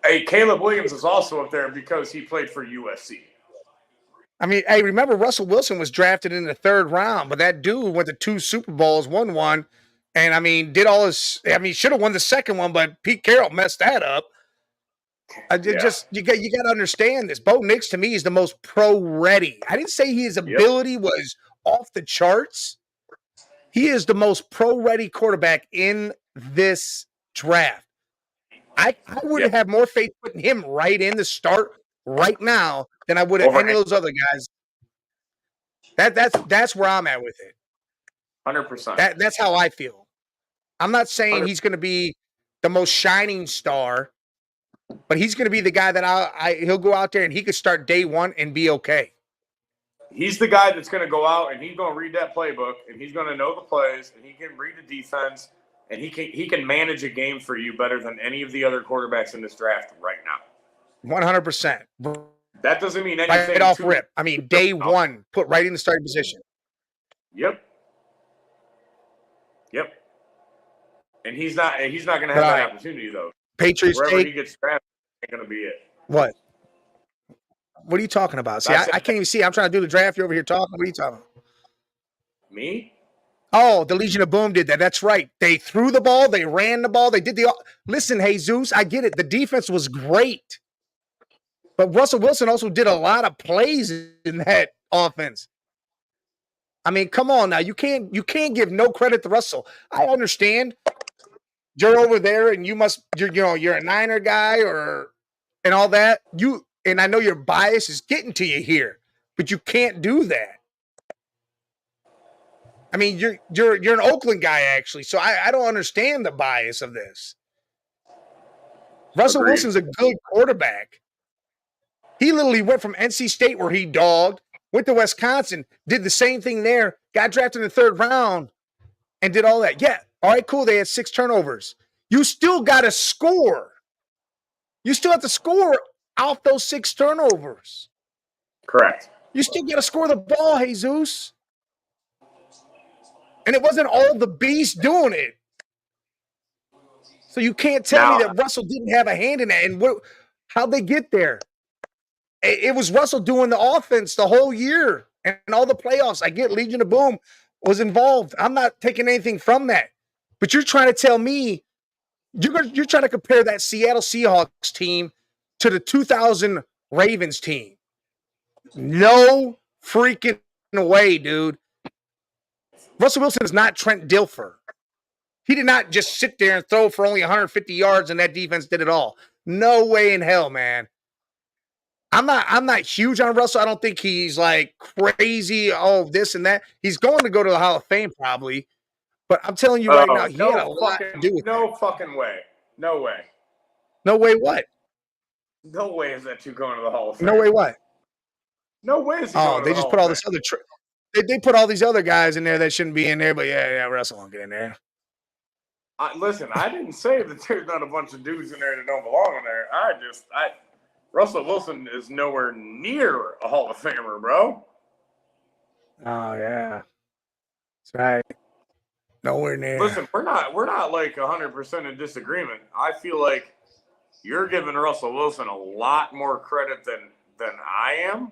Hey, Caleb Williams is also up there because he played for USC.
I mean, hey, remember Russell Wilson was drafted in the 3rd round, but that dude went to 2 Super Bowls, won one, and I mean, did all his. I mean, should have won the second one, but Pete Carroll messed that up. Just you got to understand this. Bo Nix to me is the most pro ready. I didn't say his ability was off the charts. He is the most pro ready quarterback in this draft. I would have more faith putting him right in the start right now than I would have any of those other guys. That's where I'm at with it.
100%.
That's how I feel. I'm not saying he's going to be the most shining star, but he's going to be the guy that he'll go out there and he could start day one and be okay.
He's the guy that's going to go out and he's going to read that playbook and he's going to know the plays and he can read the defense and he can manage a game for you better than any of the other quarterbacks in this draft right now.
100%.
That doesn't mean anything.
Right off rip. I mean, day one, put right in the starting position.
Yep. And he's not going to have that opportunity though.
Patriots
wherever he gets drafted, ain't going to be it.
What? What are you talking about? See, I can't even see. I'm trying to do the draft. You're over here talking. What are you talking about?
Me?
Oh, the Legion of Boom did that. That's right. They threw the ball. They ran the ball. They did Listen, Jesus, I get it. The defense was great. But Russell Wilson also did a lot of plays in that offense. I mean, come on now. You can't give no credit to Russell. I understand you're over there and you're a Niner guy and all that. And I know your bias is getting to you here, but you can't do that. I mean, you're an Oakland guy actually, so I don't understand the bias of this. Russell Wilson's a good quarterback. He literally went from NC State where he dogged, went to Wisconsin, did the same thing there, got drafted in the 3rd round, and did all that. Yeah, all right, cool. They had 6 turnovers. You still got to score. You still have to score off those 6 turnovers.
Correct.
You still got to score the ball, Jesus. And it wasn't all the beasts doing it. So you can't tell me that Russell didn't have a hand in that. And how'd they get there? It was Russell doing the offense the whole year and all the playoffs. I get Legion of Boom. was involved. I'm not taking anything from that. But you're trying to tell me you're trying to compare that Seattle Seahawks team to the 2000 Ravens team. No freaking way, dude. Russell Wilson is not Trent Dilfer. He did not just sit there and throw for only 150 yards and that defense did it all. No way in hell, man. I'm not huge on Russell. I don't think he's like crazy, this and that. He's going to go to the Hall of Fame probably. But I'm telling you right now, he had a lot to do with that.
No fucking way. No way.
No way what?
No way is that you going to the Hall of Fame.
No way what?
No way is he going to the Hall of Fame.
They just put all this other they put all these other guys in there that shouldn't be in there, but yeah, Russell won't get in there.
Listen, I didn't say that there's not a bunch of dudes in there that don't belong in there. Russell Wilson is nowhere near a Hall of Famer, bro.
Oh yeah, that's right. Nowhere near.
Listen, we're not like 100% in disagreement. I feel like you're giving Russell Wilson a lot more credit than I am.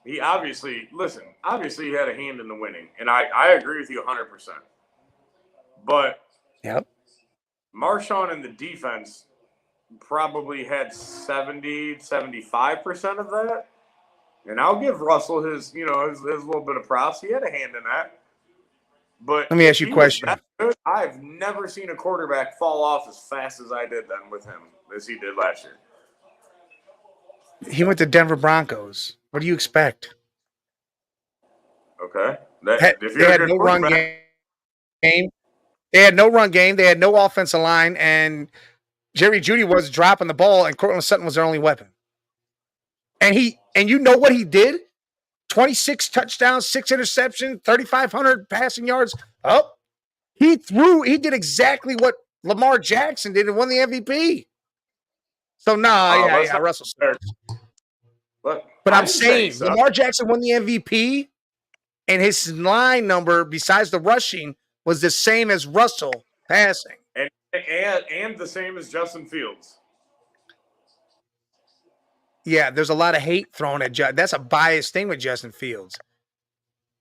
He obviously he had a hand in the winning, and I agree with you 100%. But
yep,
Marshawn and the defense probably had 75% of that. And I'll give Russell his little bit of props. He had a hand in that. But
let me ask you a question.
I've never seen a quarterback fall off as fast as I did then with him as he did last year.
He went to Denver Broncos. What do you expect?
Okay.
They had no run game. They had no run game. They had no offensive line, and Jerry Jeudy was dropping the ball, and Cortland Sutton was their only weapon. And you know what he did? 26 touchdowns, 6 interceptions, 3,500 passing yards. Oh, he did exactly what Lamar Jackson did and won the MVP. So Russell. But I'm saying Lamar Jackson won the MVP, and his line number, besides the rushing, was the same as Russell passing.
And the same as Justin Fields.
Yeah, there's a lot of hate thrown at Justin. That's a biased thing with Justin Fields.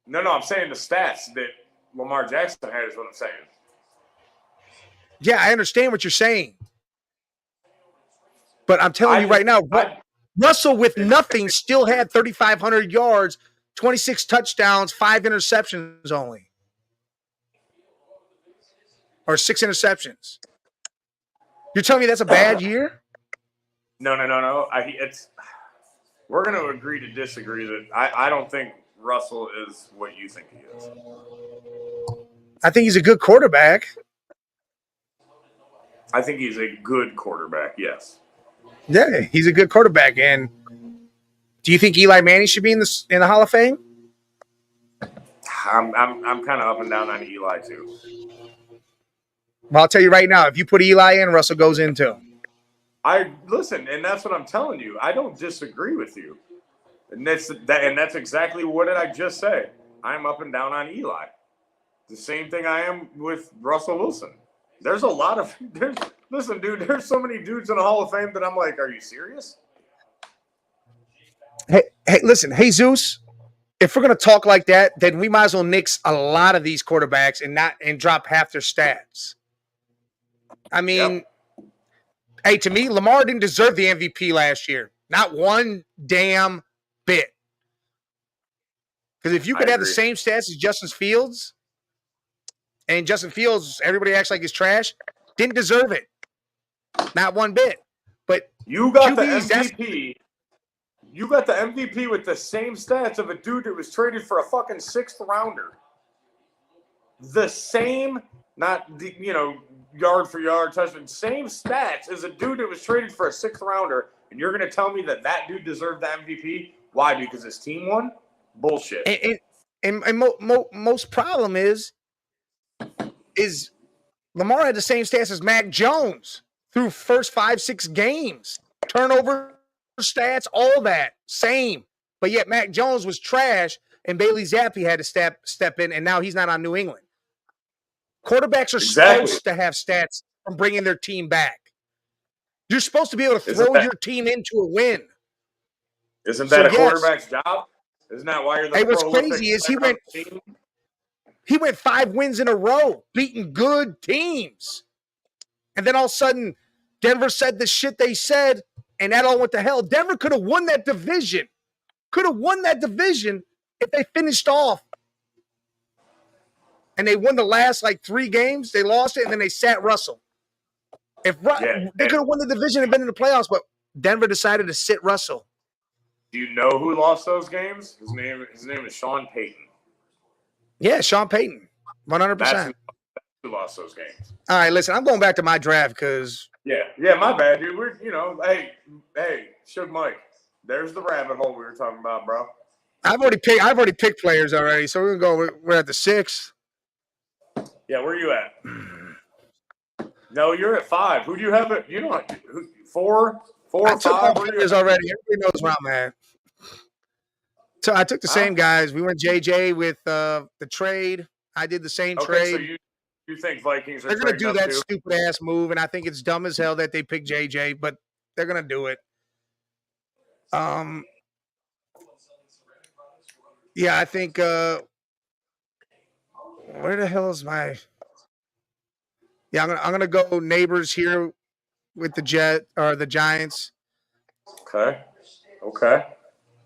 No, I'm saying the stats that Lamar Jackson had is what I'm saying.
Yeah, I understand what you're saying. But I'm telling you right now, Russell with nothing still had 3,500 yards, 26 touchdowns, 5 interceptions only. Or 6 interceptions. You're telling me that's a bad year?
No. We're going to agree to disagree that I don't think Russell is what you think he is.
I think he's a good quarterback.
I think he's a good quarterback, yes.
Yeah, he's a good quarterback. And do you think Eli Manning should be in the Hall of Fame?
I'm kind of up and down on Eli too.
Well, I'll tell you right now, if you put Eli in, Russell goes in too.
Listen, and that's what I'm telling you. I don't disagree with you. And that's exactly what did I just say. I'm up and down on Eli. The same thing I am with Russell Wilson. There's a lot of listen, dude, there's so many dudes in the Hall of Fame that I'm like, are you serious?
Hey, listen, Jesus, if we're gonna talk like that, then we might as well nix a lot of these quarterbacks and drop half their stats. I mean, hey, to me, Lamar didn't deserve the MVP last year. Not one damn bit. Because if you could have the same stats as Justin Fields, and Justin Fields, everybody acts like he's trash, didn't deserve it. Not one bit. But
you got QBs, the MVP. You got the MVP with the same stats of a dude that was traded for a fucking 6th rounder. The same, not the, yard for yard touchdown, same stats as a dude that was traded for a 6th rounder, and you're going to tell me that dude deserved the MVP? Why? Because his team won? Bullshit.
And most problem is Lamar had the same stats as Mac Jones through first 5-6 games. Turnover stats, all that, same. But yet Mac Jones was trash, and Bailey Zappi had to step in, and now he's not on New England. Quarterbacks are supposed to have stats from bringing their team back. You're supposed to be able to throw your team into a win.
Isn't that a quarterback's job? Isn't that why you're the
Hey, what's
prolific
crazy is
player on the team?
he went 5 wins in a row, beating good teams. And then all of a sudden, Denver said the shit they said, and that all went to hell. Denver could have won that division. Could have won that division if they finished off. And they won the last like 3 games. They lost it, and then they sat Russell. They could have won the division and been in the playoffs, but Denver decided to sit Russell.
Do you know who lost those games? His name is Sean Payton.
Yeah, Sean Payton, 100%.
That's who lost those games.
All right, listen, I'm going back to my draft because
my bad, dude. We're hey, Suge Mike. There's the rabbit hole we were talking about, bro.
I've already picked players already, so we're gonna go. We're at the 6th.
Yeah, where are you at? No, you're at 5. Who do you have? You know, 4, 4,
I
5.
took all players already. Everybody knows where I'm at. So I took the same guys. We went JJ with the trade. I did the same trade.
So you think Vikings are
they're going to do that
too?
stupid ass move, and I think it's dumb as hell that they picked JJ, but they're going to do it. Yeah, I think. Where the hell is my? Yeah, I'm gonna go neighbors here with the Giants.
Okay.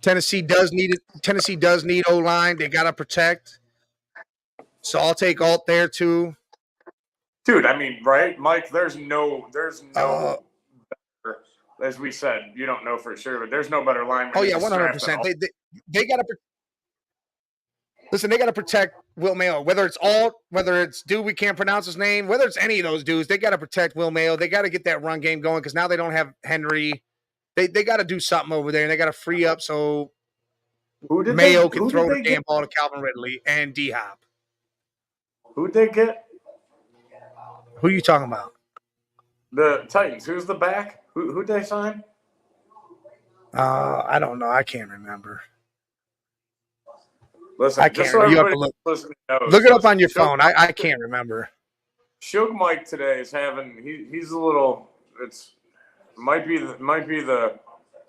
Tennessee does need O-line. They got to protect. So I'll take Alt there too.
Dude, I mean, right, Mike? There's no as we said, you don't know for sure, but there's no better lineman.
Oh yeah, 100%. They got to listen. They got to protect Will Mayo. Whether it's Alt, whether it's dude we can't pronounce his name, whether it's any of those dudes, they got to protect Will Mayo. They got to get that run game going because now they don't have Henry. They got to do something over there, and they got to free up so Mayo can throw the damn ball to Calvin Ridley and D-Hop.
Who'd they get?
Who are you talking about?
The Titans. Who's the back? Who'd they sign?
I don't know. I can't remember.
Listen,
I can't. You have to look it up on your phone. I can't remember.
Suge Mike today is having. He's a little. Might be the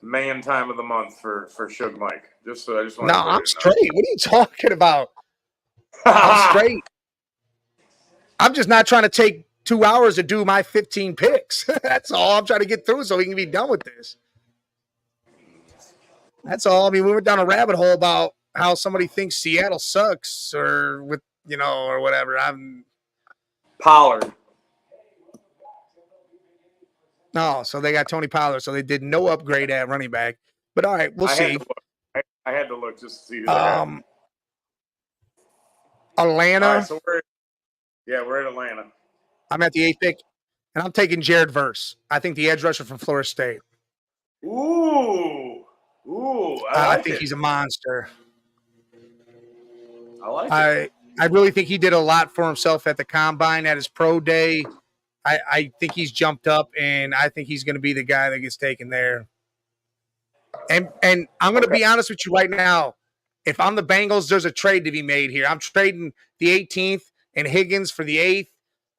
man time of the month for Suge Mike. I just want.
No, I'm straight. What are you talking about? I'm straight. I'm just not trying to take 2 hours to do my 15 picks. That's all I'm trying to get through so we can be done with this. That's all. I mean, we went down a rabbit hole about how somebody thinks Seattle sucks or whatever.
Pollard.
No, so they got Tony Pollard. So they did no upgrade at running back. But all right, we'll see.
I had to look just to see who
Atlanta.
All right, so we're at Atlanta.
I'm at the 8th pick, and I'm taking Jared Verse. I think the edge rusher from Florida State.
Ooh,
I think he's a monster.
I like it.
I really think he did a lot for himself at the combine, at his pro day. I think he's jumped up, and I think he's going to be the guy that gets taken there. And I'm going to be honest with you right now. If I'm the Bengals, there's a trade to be made here. I'm trading the 18th and Higgins for the 8th.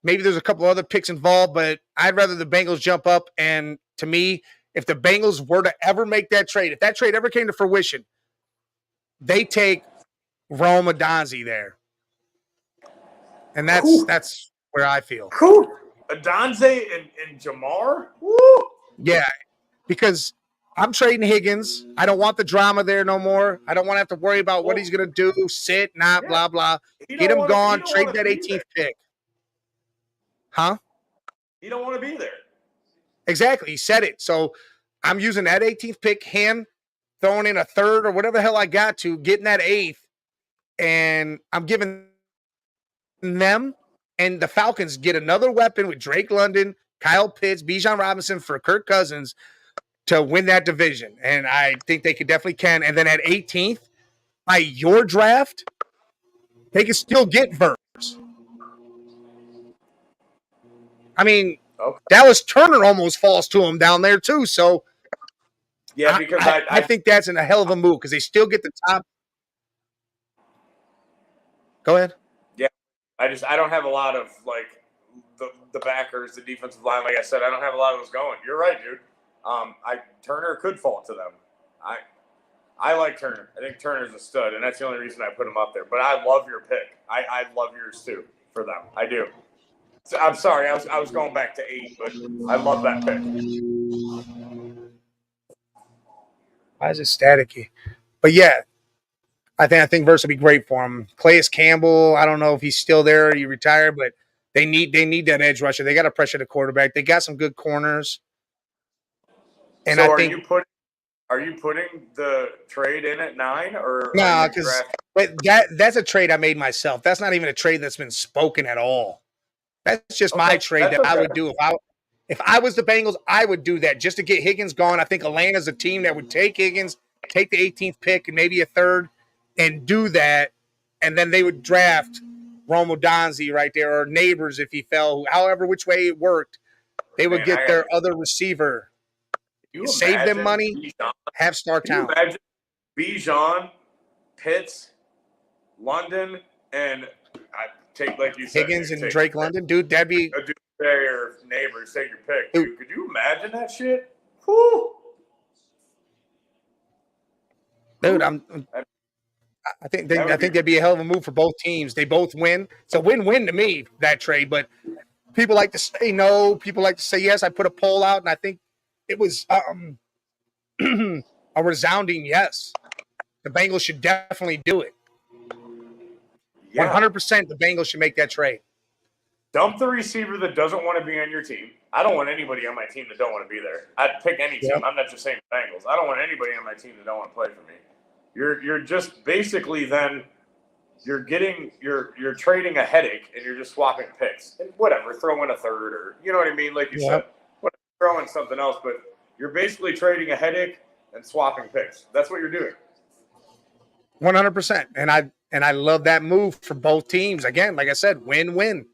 Maybe there's a couple other picks involved, but I'd rather the Bengals jump up. And to me, if the Bengals were to ever make that trade, if that trade ever came to fruition, they take Rome Adonzi there. And that's where I feel.
Cool. Adonze and Jamar? Woo!
Yeah, because I'm trading Higgins. I don't want the drama there no more. I don't want to have to worry about what he's going to do, sit, blah, blah. Get him gone, trade that 18th pick. Huh?
He don't want to be there.
Exactly. He said it. So I'm using that 18th pick, him throwing in a 3rd or whatever the hell I got to, getting that 8th, and I'm giving them and the Falcons get another weapon with Drake London, Kyle Pitts, Bijan Robinson for Kirk Cousins to win that division. And I think they definitely can. And then at 18th, by your draft, they can still get Verse. I mean, Dallas Turner almost falls to him down there too. So
yeah, because
I think that's a hell of a move because they still get the top. Go ahead.
Yeah, I don't have a lot of the backers, the defensive line. Like I said, I don't have a lot of those going. You're right, dude. Turner could fall to them. I like Turner. I think Turner's a stud, and that's the only reason I put him up there. But I love your pick. I love yours too for them. I do. So, I'm sorry, I was going back to 8, but I love that pick.
Why is it staticky? But yeah, I think Verse will be great for him. Calais Campbell, I don't know if he's still there. He retired, but they need that edge rusher. They got to pressure the quarterback. They got some good corners. And
So
I
are
think
you putting the trade in at 9, or are
no,
you
because
drafting?
that's a trade I made myself. That's not even a trade that's been spoken at all. That's just my
Okay,
trade
that's
that I
okay.
would do if I was the Bengals. I would do that just to get Higgins gone. I think Atlanta's a team that would take Higgins, take the 18th pick and maybe a third, and do that, and then they would draft Romo Donzi right there or Neighbors if he fell. However, which way it worked, they would
Man,
get their other receiver.
Can you
Save them
imagine
money,
Bijan?
have star
Can you
talent.
imagine Bijan, Pitts, London, and I take, like you said,
Higgins and
take
Drake London, dude, that'd be
a dude or Neighbors, take your pick, dude. Could you imagine that shit? Whew.
dude. I think that'd be a hell of a move for both teams. They both win. It's a win-win to me, that trade. But people like to say no. People like to say yes. I put a poll out, and I think it was a resounding yes. The Bengals should definitely do it.
Yeah.
100%. The Bengals should make that trade.
Dump the receiver that doesn't want to be on your team. I don't want anybody on my team that don't want to be there. I'd pick any team. Yep. I'm not just saying Bengals. I don't want anybody on my team that don't want to play for me. You're just basically then you're trading a headache and you're just swapping picks. And whatever, throw in a third, or you know what I mean, like you said. Whatever, throw in something else, but you're basically trading a headache and swapping picks. That's what you're doing.
100%. And I love that move for both teams. Again, like I said, win-win.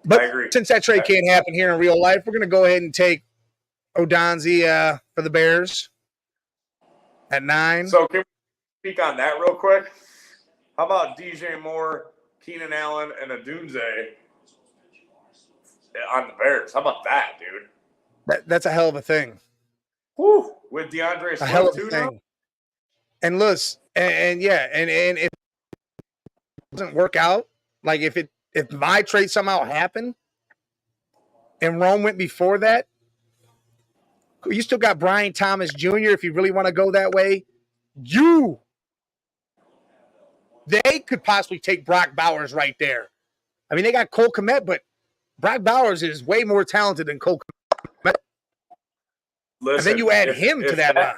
But
I agree.
Since that trade can't happen here in real life, we're going to go ahead and take Odonzi for the Bears at 9.
So can we speak on that real quick? How about DJ Moore, Keenan Allen, and Odunze on the Bears? How about that, dude?
That's a hell of a thing.
Whew. With DeAndre Swift too now?
And listen, and if it doesn't work out, like if my trade somehow happened and Rome went before that, you still got Brian Thomas Jr. if you really want to go that way. They could possibly take Brock Bowers right there. I mean, they got Cole Kmet, but Brock Bowers is way more talented than Cole Kmet. Listen, and then you add him to that line.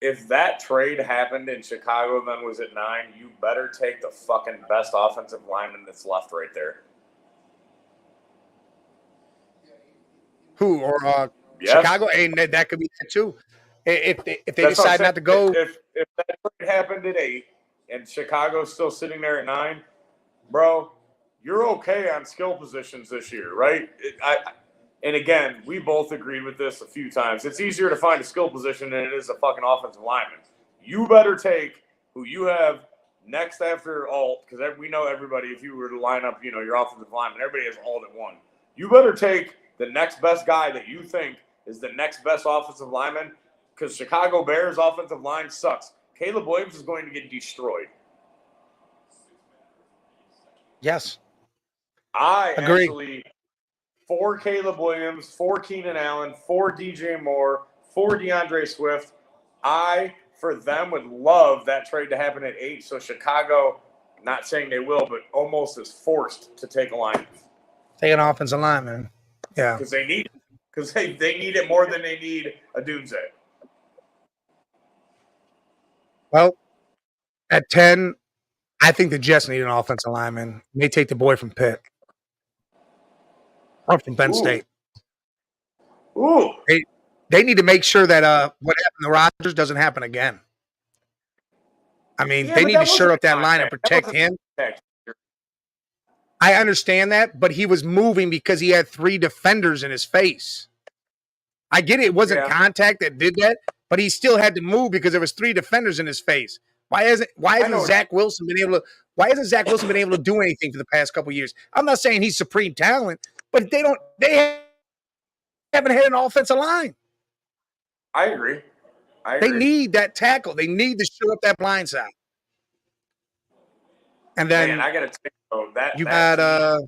If that trade happened in Chicago, then was at 9, you better take the fucking best offensive lineman that's left right there.
Who? Or Chicago? And that could be it too. If they decide not to go.
If that trade happened at 8 and Chicago's still sitting there at 9, bro, you're okay on skill positions this year, right? And again, we both agreed with this a few times. It's easier to find a skill position than it is a fucking offensive lineman. You better take who you have next after Alt, because we know everybody, if you were to line up, your offensive lineman, everybody has Alt at 1. You better take the next best guy that you think is the next best offensive lineman, because Chicago Bears offensive line sucks. Caleb Williams is going to get destroyed.
Yes.
I agree. 4 Caleb Williams, 4 Keenan Allen, 4 DJ Moore, 4 DeAndre Swift. I, for them, would love that trade to happen at 8. So Chicago, not saying they will, but almost is forced to take a lineman.
Take an offensive lineman. Yeah.
Because they need it. Because they need it more than they need a Dunze.
Well, at 10, I think the Jets need an offensive lineman. They take the boy from Pitt. Or from Penn State.
Ooh.
They need to make sure that what happened to Rodgers doesn't happen again. I mean, they need to shore up that line and protect him. I understand that, but he was moving because he had 3 defenders in his face. I get it. It wasn't contact that did that, but he still had to move because there was 3 defenders in his face. Why hasn't Zach Wilson been able to do anything for the past couple of years? I'm not saying he's supreme talent, but they haven't had an offensive line.
I agree.
They need that tackle. They need to show up that blind side. And then
man, I gotta take that.
You got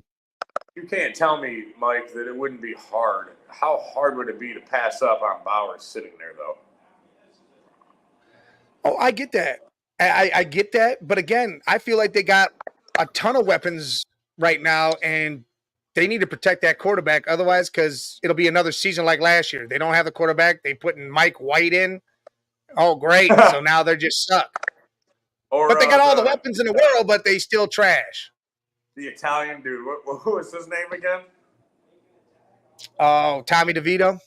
you can't tell me, Mike, that it wouldn't be hard. How hard would it be to pass up on Bowers sitting there, though?
Oh, I get that. I get that. But again, I feel like they got a ton of weapons right now, and they need to protect that quarterback. Otherwise, because it'll be another season like last year. They don't have the quarterback. They put in Mike White in. Oh, great. So now they're just stuck. But they got all the weapons in the world, but they still trash.
The Italian dude. Who is his name again?
Oh, Tommy DeVito.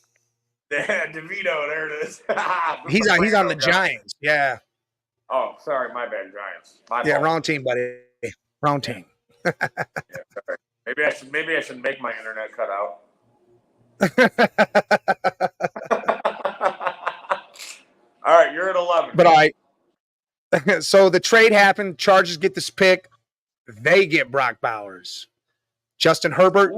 Yeah, DeVito. There it is.
he's on the Giants. Yeah.
Oh, sorry, my bad, Giants. My
yeah,
fault.
Wrong team, buddy. Wrong team.
Yeah, sorry. Maybe I should make my internet cut out. All right, you're at 11.
But all right. So the trade happened. Chargers get this pick. They get Brock Bowers. Justin Herbert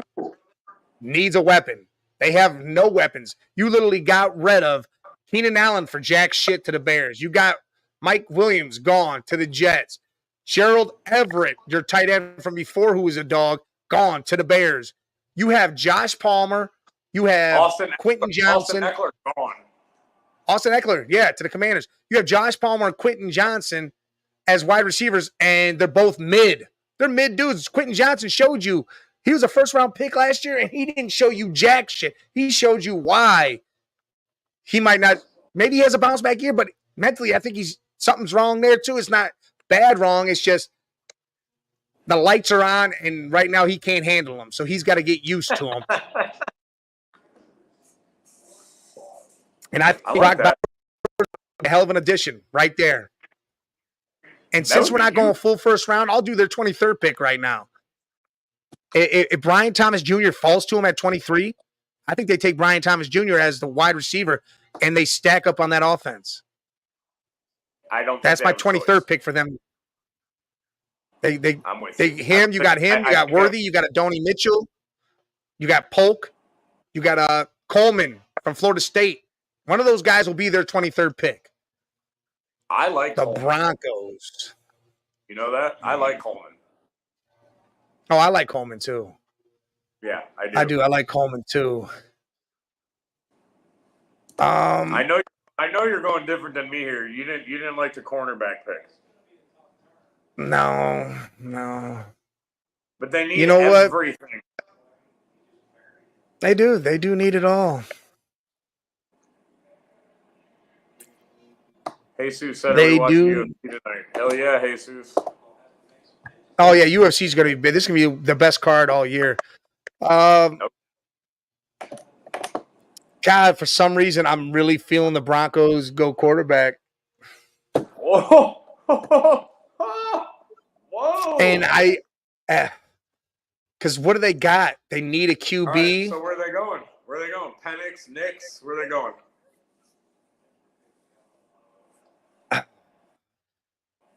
needs a weapon. They have no weapons. You literally got rid of Keenan Allen for jack shit to the Bears. You got Mike Williams gone to the Jets. Gerald Everett, your tight end from before who was a dog, gone to the Bears. You have Josh Palmer. You have Quentin Johnson.
Austin Eckler gone.
Austin Eckler, yeah, to the Commanders. You have Josh Palmer and Quentin Johnson as wide receivers, and they're both mid. They're mid dudes. Quentin Johnson showed you he was a first-round pick last year, and he didn't show you jack shit. He showed you why he might not – maybe he has a bounce-back year, but mentally I think something's wrong there too. It's not bad wrong. It's just the lights are on, and right now he can't handle them, so he's got to get used to them. And I think Brock Bowers is a hell of an addition right there. And since we're not going full first round, I'll do their 23rd pick right now. If Brian Thomas Jr. falls to him at 23, I think they take Brian Thomas Jr. as the wide receiver, and they stack up on that offense. That's my 23rd pick for them. You got Worthy, you got Adonai Mitchell, you got Polk, you got Coleman from Florida State. One of those guys will be their 23rd pick.
I like
the Broncos.
You know that? I like Coleman.
Oh, I like Coleman too.
Yeah, I do.
I like Coleman too.
I know you're going different than me here. You didn't like the cornerback pick.
No.
But they need everything.
What? They do. They do need it all.
Jesus said we watched UFC tonight. Hell yeah, Jesus.
Oh yeah, UFC is going to be big. This is going to be the best card all year. God, for some reason, I'm really feeling the Broncos go quarterback.
Whoa.
And because what do they got? They need a QB.
Right, so where are they going? Penix, Knicks, where are they going?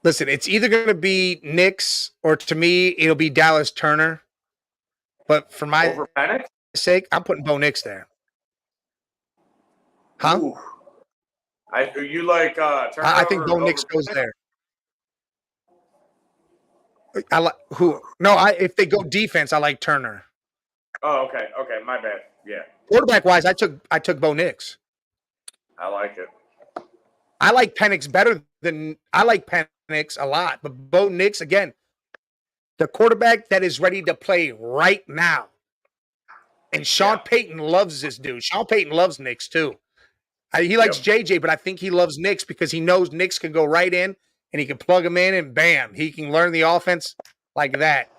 Listen, it's either going to be Knicks or, to me, it'll be Dallas Turner. But for my sake, I'm putting Bo Nix there. Huh?
Ooh. You like Turner?
I think Bo Nix goes there. I like who? No, if they go defense, I like Turner.
Oh, okay, my bad. Yeah.
Quarterback wise, I took Bo Nix.
I like it.
I like Penix better than I like Penix a lot, but Bo Nix again, the quarterback that is ready to play right now. And Sean Payton loves this dude. Sean Payton loves Nix too. He likes JJ, but I think he loves Nix because he knows Nix can go right in and he can plug him in and bam, he can learn the offense like that.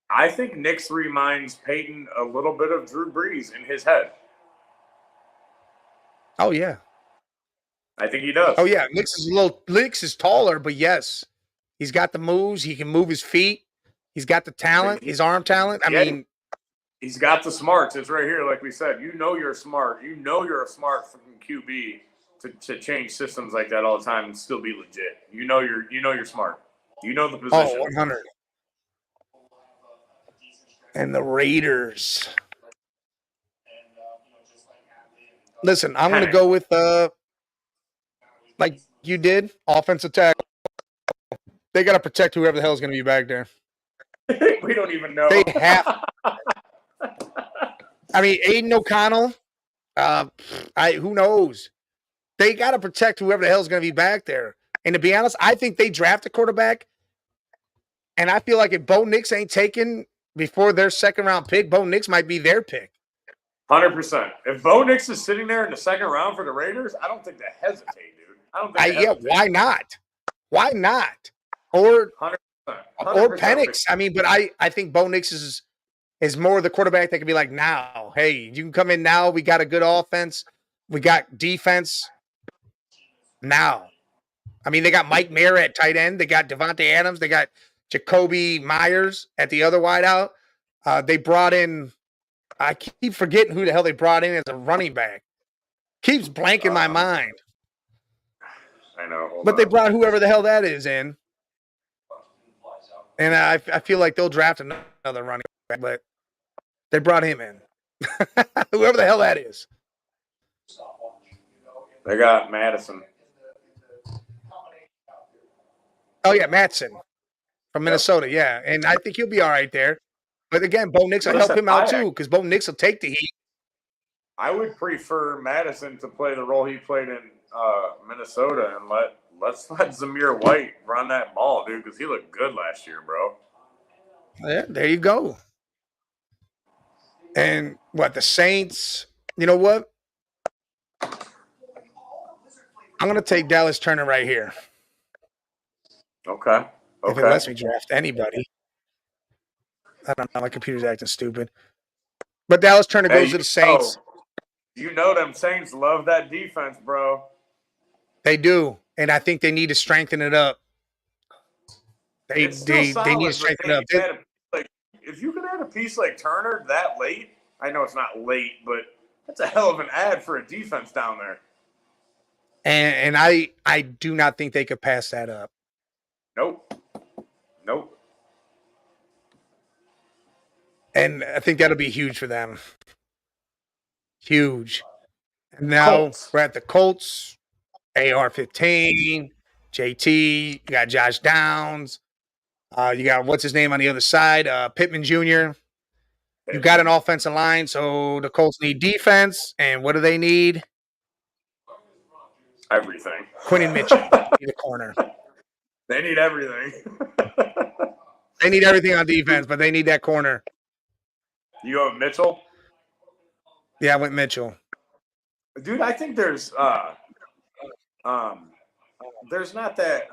I think Nix reminds Payton a little bit of Drew Brees in his head.
Oh yeah.
I think he does.
Oh yeah, Nix is taller, but yes, he's got the moves. He can move his feet. He's got the talent, his arm talent. I mean,
he's got the smarts. It's right here, like we said. You know you're smart. You know you're a smart freaking QB to change systems like that all the time and still be legit. You know you're smart. You know the position.
Oh, 100. And the Raiders. Listen, I'm going to go with like you did, offensive tackle. They got to protect whoever the hell is going to be back there.
We don't even know.
They have. I mean, Aiden O'Connell. Who knows? They got to protect whoever the hell is going to be back there. And to be honest, I think they draft a quarterback. And I feel like if Bo Nix ain't taken before their second round pick, Bo Nix might be their pick.
100%. If Bo Nix is sitting there in the second round for the Raiders, I don't think they hesitate, dude. I don't think.
Yeah, why not? Why not? Or
100%.
or Penix. I mean, but I think Bo Nix is more the quarterback that can be like, now, hey, you can come in now. We got a good offense. We got defense now. I mean, they got Mike Mayer at tight end. They got Devontae Adams. They got Jacoby Myers at the other wideout. They brought in, I keep forgetting who the hell they brought in as a running back. Keeps blanking my mind.
I know.
But they brought whoever the hell that is in. And I feel like they'll draft another running back, but they brought him in. Whoever the hell that is.
They got Madison.
Oh, yeah, Matson from Minnesota, yeah. And I think he'll be all right there. But again, Bo Nix will help him out too, because Bo Nix will take the heat.
I would prefer Madison to play the role he played in Minnesota and let's let Zamir White run that ball, dude, because he looked good last year, bro.
Yeah, there you go. And what, the Saints, you know what? I'm going to take Dallas Turner right here.
Okay.
If it lets me draft anybody. I don't know. My computer's acting stupid. But Dallas Turner goes to the Saints.
You know them Saints love that defense, bro.
They do. And I think they need to strengthen it up. They need to strengthen it up.
If you can add a piece like Turner that late, I know it's not late, but that's a hell of an ad for a defense down there.
And I do not think they could pass that up.
Nope.
And I think that'll be huge for them. Huge. And now we're at the Colts. AR-15, JT, you got Josh Downs. You got, what's his name on the other side? Pittman Jr. You got an offensive line, so the Colts need defense. And what do they need?
Everything.
Quinton Mitchell need a corner.
They need everything.
They need everything on defense, but they need that corner.
You go with Mitchell?
Yeah, I went Mitchell.
Dude, I think there's not that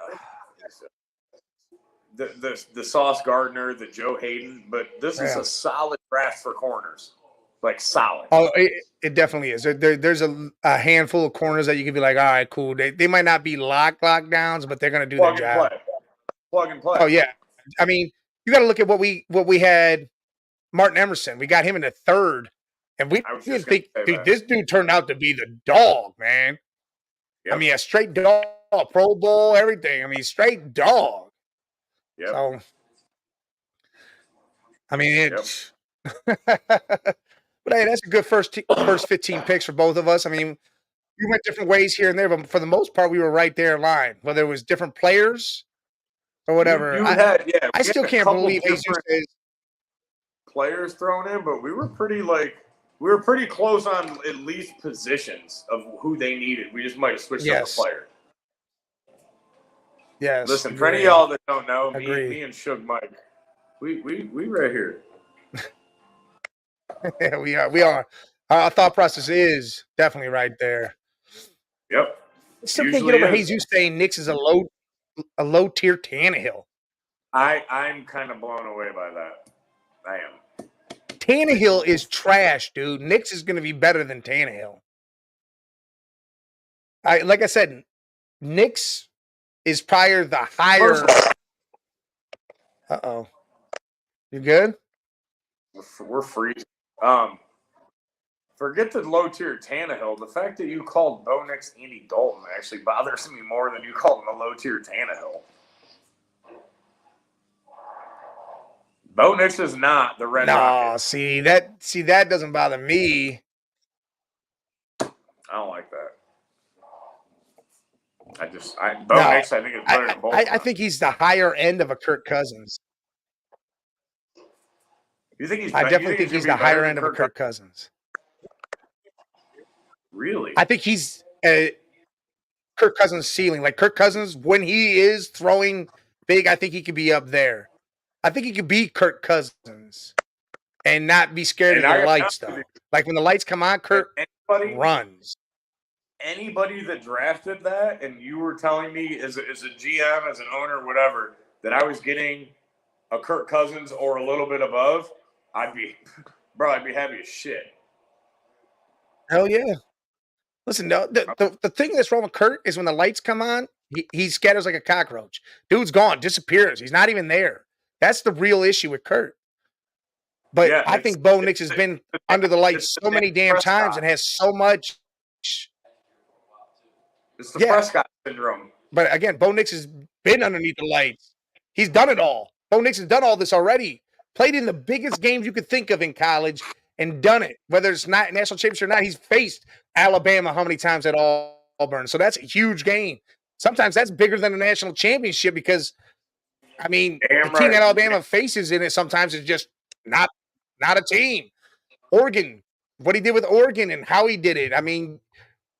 the Sauce Gardner, the Joe Hayden, but this is a solid draft for corners. Like solid.
Oh, it definitely is. There's a handful of corners that you can be like, all right, cool. They might not be lockdowns, but they're gonna do their job.
Plug and play.
Oh yeah. I mean, you got to look at what we had. Martin Emerson. We got him in the third, and we didn't think, dude, this dude turned out to be the dog, man. Yep. I mean, a straight dog, Pro Bowl, everything. I mean, straight dog.
Yeah.
So, I mean, it's. But hey, that's a good first 15 picks for both of us. I mean, we went different ways here and there, but for the most part, we were right there in line. Whether it was different players or whatever. I still can't believe Jesus is
players thrown in, but we were pretty close on at least positions of who they needed. We just might have switched up the player.
Yes.
Listen, for any of y'all that don't know, me and Suge Mike, we right here.
Yeah, we are. Our thought process is definitely right there.
Yep.
I still can't get over Jesus saying Nix is a low tier Tannehill.
I'm kind of blown away by that. I am.
Tannehill is trash, dude. Nix is going to be better than Tannehill. Like I said, Nix is probably the higher. Uh-oh. You good?
We're freezing. Forget the low tier Tannehill. The fact that you called Bo Nix Andy Dalton actually bothers me more than you called him a low tier Tannehill. Bo Nix is not the Red Rocket.
See that doesn't bother me.
I don't like that. Bo Nix, I think is better than both.
I think he's the higher end of a Kirk Cousins.
You think he's?
I definitely think he's the higher end of a Kirk Cousins.
Really?
I think he's Kirk Cousins' ceiling. Like Kirk Cousins, when he is throwing big, I think he could be up there. I think he could be Kirk Cousins and not be scared of the lights, though. Like when the lights come on, Kirk runs.
Anybody that drafted that, and you were telling me as a GM, as an owner, whatever, that I was getting a Kirk Cousins or a little bit above, I'd be happy as shit.
Hell yeah. Listen, no, the thing that's wrong with Kurt is when the lights come on, he scatters like a cockroach. Dude's gone, disappears. He's not even there. That's the real issue with Kurt. But yeah, I think Bo Nix has been under the lights so many damn times and has so much.
It's the Prescott syndrome.
But again, Bo Nix has been underneath the lights. He's done it all. Bo Nix has done all this already. Played in the biggest games you could think of in college and done it. Whether it's not national championship or not, he's faced Alabama how many times at Auburn. So that's a huge game. Sometimes that's bigger than a national championship because, I mean, the team that Alabama faces in it sometimes is just not a team. Oregon, what he did with Oregon and how he did it. I mean,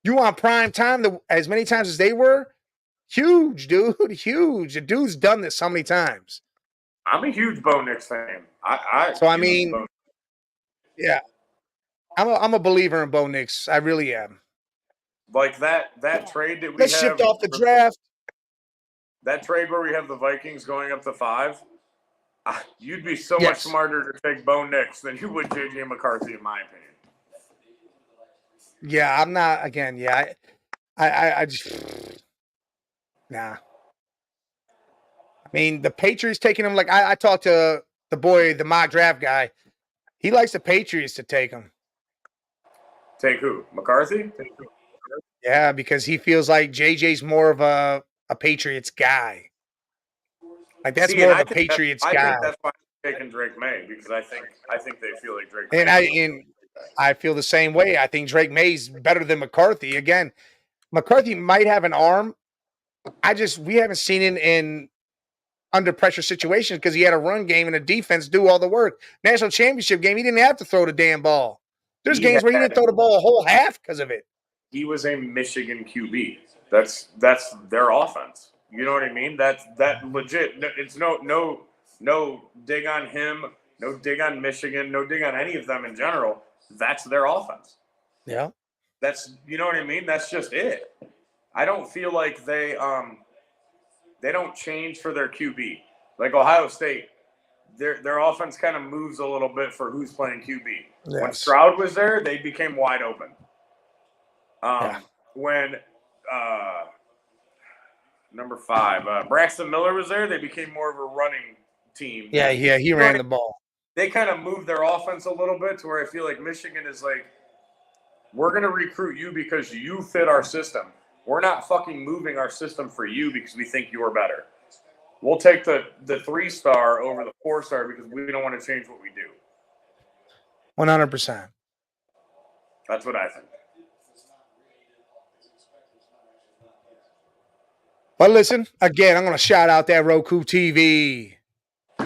you want prime time as many times as they were? Huge, dude. Huge. The dude's done this so many times.
I'm a huge Bo Nix fan.
Yeah. I'm a believer in Bo Nix. I really am.
Like that trade that we
Let's shift off the draft.
That trade where we have the Vikings going up to 5, you'd be so much smarter to take Bo Nix than you would J.J. McCarthy, in my opinion.
Yeah, I'm not. Again, yeah, I just nah. I mean, the Patriots taking him. Like I talked to the mock draft guy. He likes the Patriots to take him.
Take who? McCarthy?
Yeah, because he feels like JJ's more of a Patriots guy. Like that's more of a Patriots guy.
I think that's why I'm taking Drake May because I think they feel like Drake.
And I feel the same way. I think Drake May's better than McCarthy. Again, McCarthy might have an arm. We haven't seen it in under pressure situations because he had a run game and a defense do all the work. National championship game, he didn't have to throw the damn ball. There's games where he didn't throw the ball a whole half because of it.
He was a Michigan QB. That's their offense. You know what I mean? That legit. It's no dig on him. No dig on Michigan. No dig on any of them in general. That's their offense.
Yeah.
You know what I mean? That's just it. I don't feel like they don't change for their QB. Like Ohio State, their offense kind of moves a little bit for who's playing QB. Yes. When Stroud was there, they became wide open. When number 5, Braxton Miller was there, they became more of a running team.
Yeah, he ran the ball.
They kind of moved their offense a little bit to where I feel like Michigan is like, we're going to recruit you because you fit our system. We're not fucking moving our system for you because we think you're better. We'll take the 3-star over the 4-star because we don't want to change what we do.
100%.
That's what I think.
But listen, again, I'm going to shout out that Roku TV.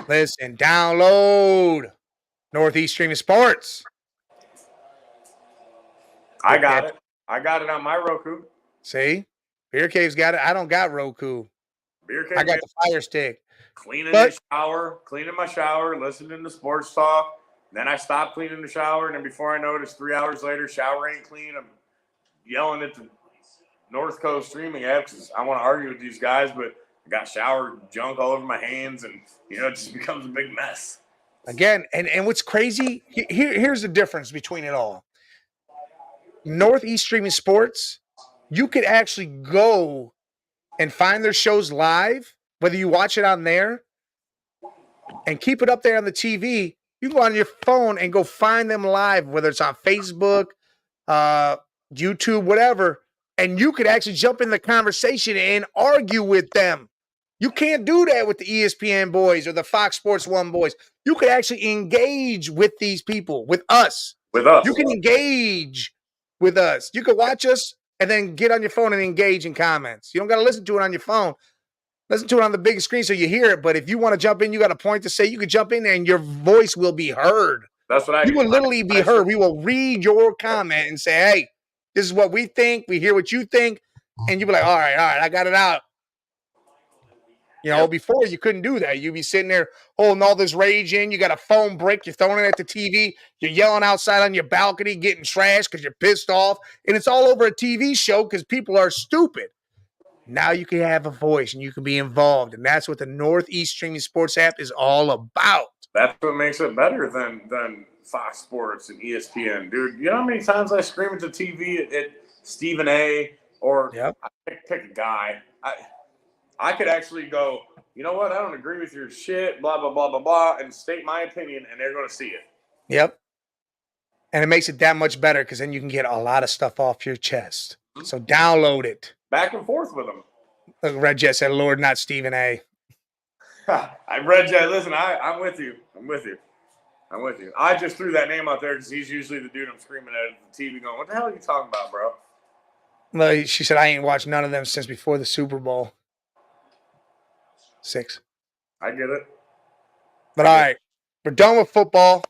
Listen, download Northeast Streaming Sports.
I got it. I got it on my Roku.
See? Beer Cave's got it. I don't got Roku.
Beer Cave.
I got the Fire Stick.
Cleaning my shower, listening to sports talk. Then I stopped cleaning the shower, and then before I noticed, 3 hours later, shower ain't clean. I'm yelling at the North Coast streaming app because I want to argue with these guys, but I got shower junk all over my hands, and it just becomes a big mess.
Again, and what's crazy, here's the difference between it all. Northeast Streaming Sports, you could actually go and find their shows live, whether you watch it on there and keep it up there on the TV. You can go on your phone and go find them live, whether it's on Facebook, YouTube, whatever, and you could actually jump in the conversation and argue with them. You can't do that with the ESPN boys or the Fox Sports 1 boys. You could actually engage with these people, with us.
With us.
You can engage with us. You can watch us and then get on your phone and engage in comments. You don't got to listen to it on your phone. Listen to it on the big screen so you hear it. But if you want to jump in, you got a point to say. You could jump in there and your voice will be heard.
That's what I
You
do.
will literally be heard. We will read your comment and say, hey, this is what we think. We hear what you think. And you'll be like, all right, I got it out. You know, before you couldn't do that. You'd be sitting there holding all this rage in. You got a phone brick. You're throwing it at the TV. You're yelling outside on your balcony, getting trashed because you're pissed off. And it's all over a TV show because people are stupid. Now you can have a voice and you can be involved. And that's what the Northeast Streaming Sports app is all about.
That's what makes it better than Fox Sports and ESPN. Dude, you know how many times I scream at the TV at Stephen A. or I pick a guy. I could actually go, you know what? I don't agree with your shit, blah, blah, blah, blah, blah, and state my opinion, and they're going to see it.
Yep. And it makes it that much better because then you can get a lot of stuff off your chest. So download it.
Back and forth with them.
Look, Red Jet said, Lord, not Stephen A.
I Red Jet, listen, I'm with you. I'm with you. I just threw that name out there because he's usually the dude I'm screaming at the TV going, what the hell are you talking about, bro?
Well, she said, I ain't watched none of them since before the Super Bowl. 6.
I get it.
But all right, we're done with football.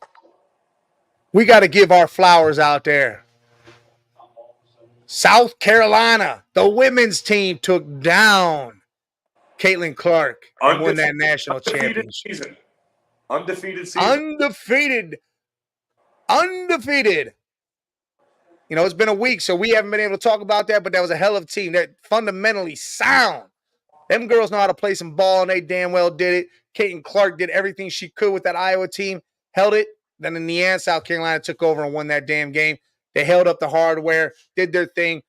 We got to give our flowers out there. South Carolina, the women's team took down Caitlin Clark and won that national championship.
Undefeated season.
Undefeated. You know, it's been a week, so we haven't been able to talk about that, but that was a hell of a team. They're fundamentally sound. Them girls know how to play some ball, and they damn well did it. Caitlin Clark did everything she could with that Iowa team, held it. Then in the end, South Carolina took over and won that damn game. They held up the hardware, did their thing.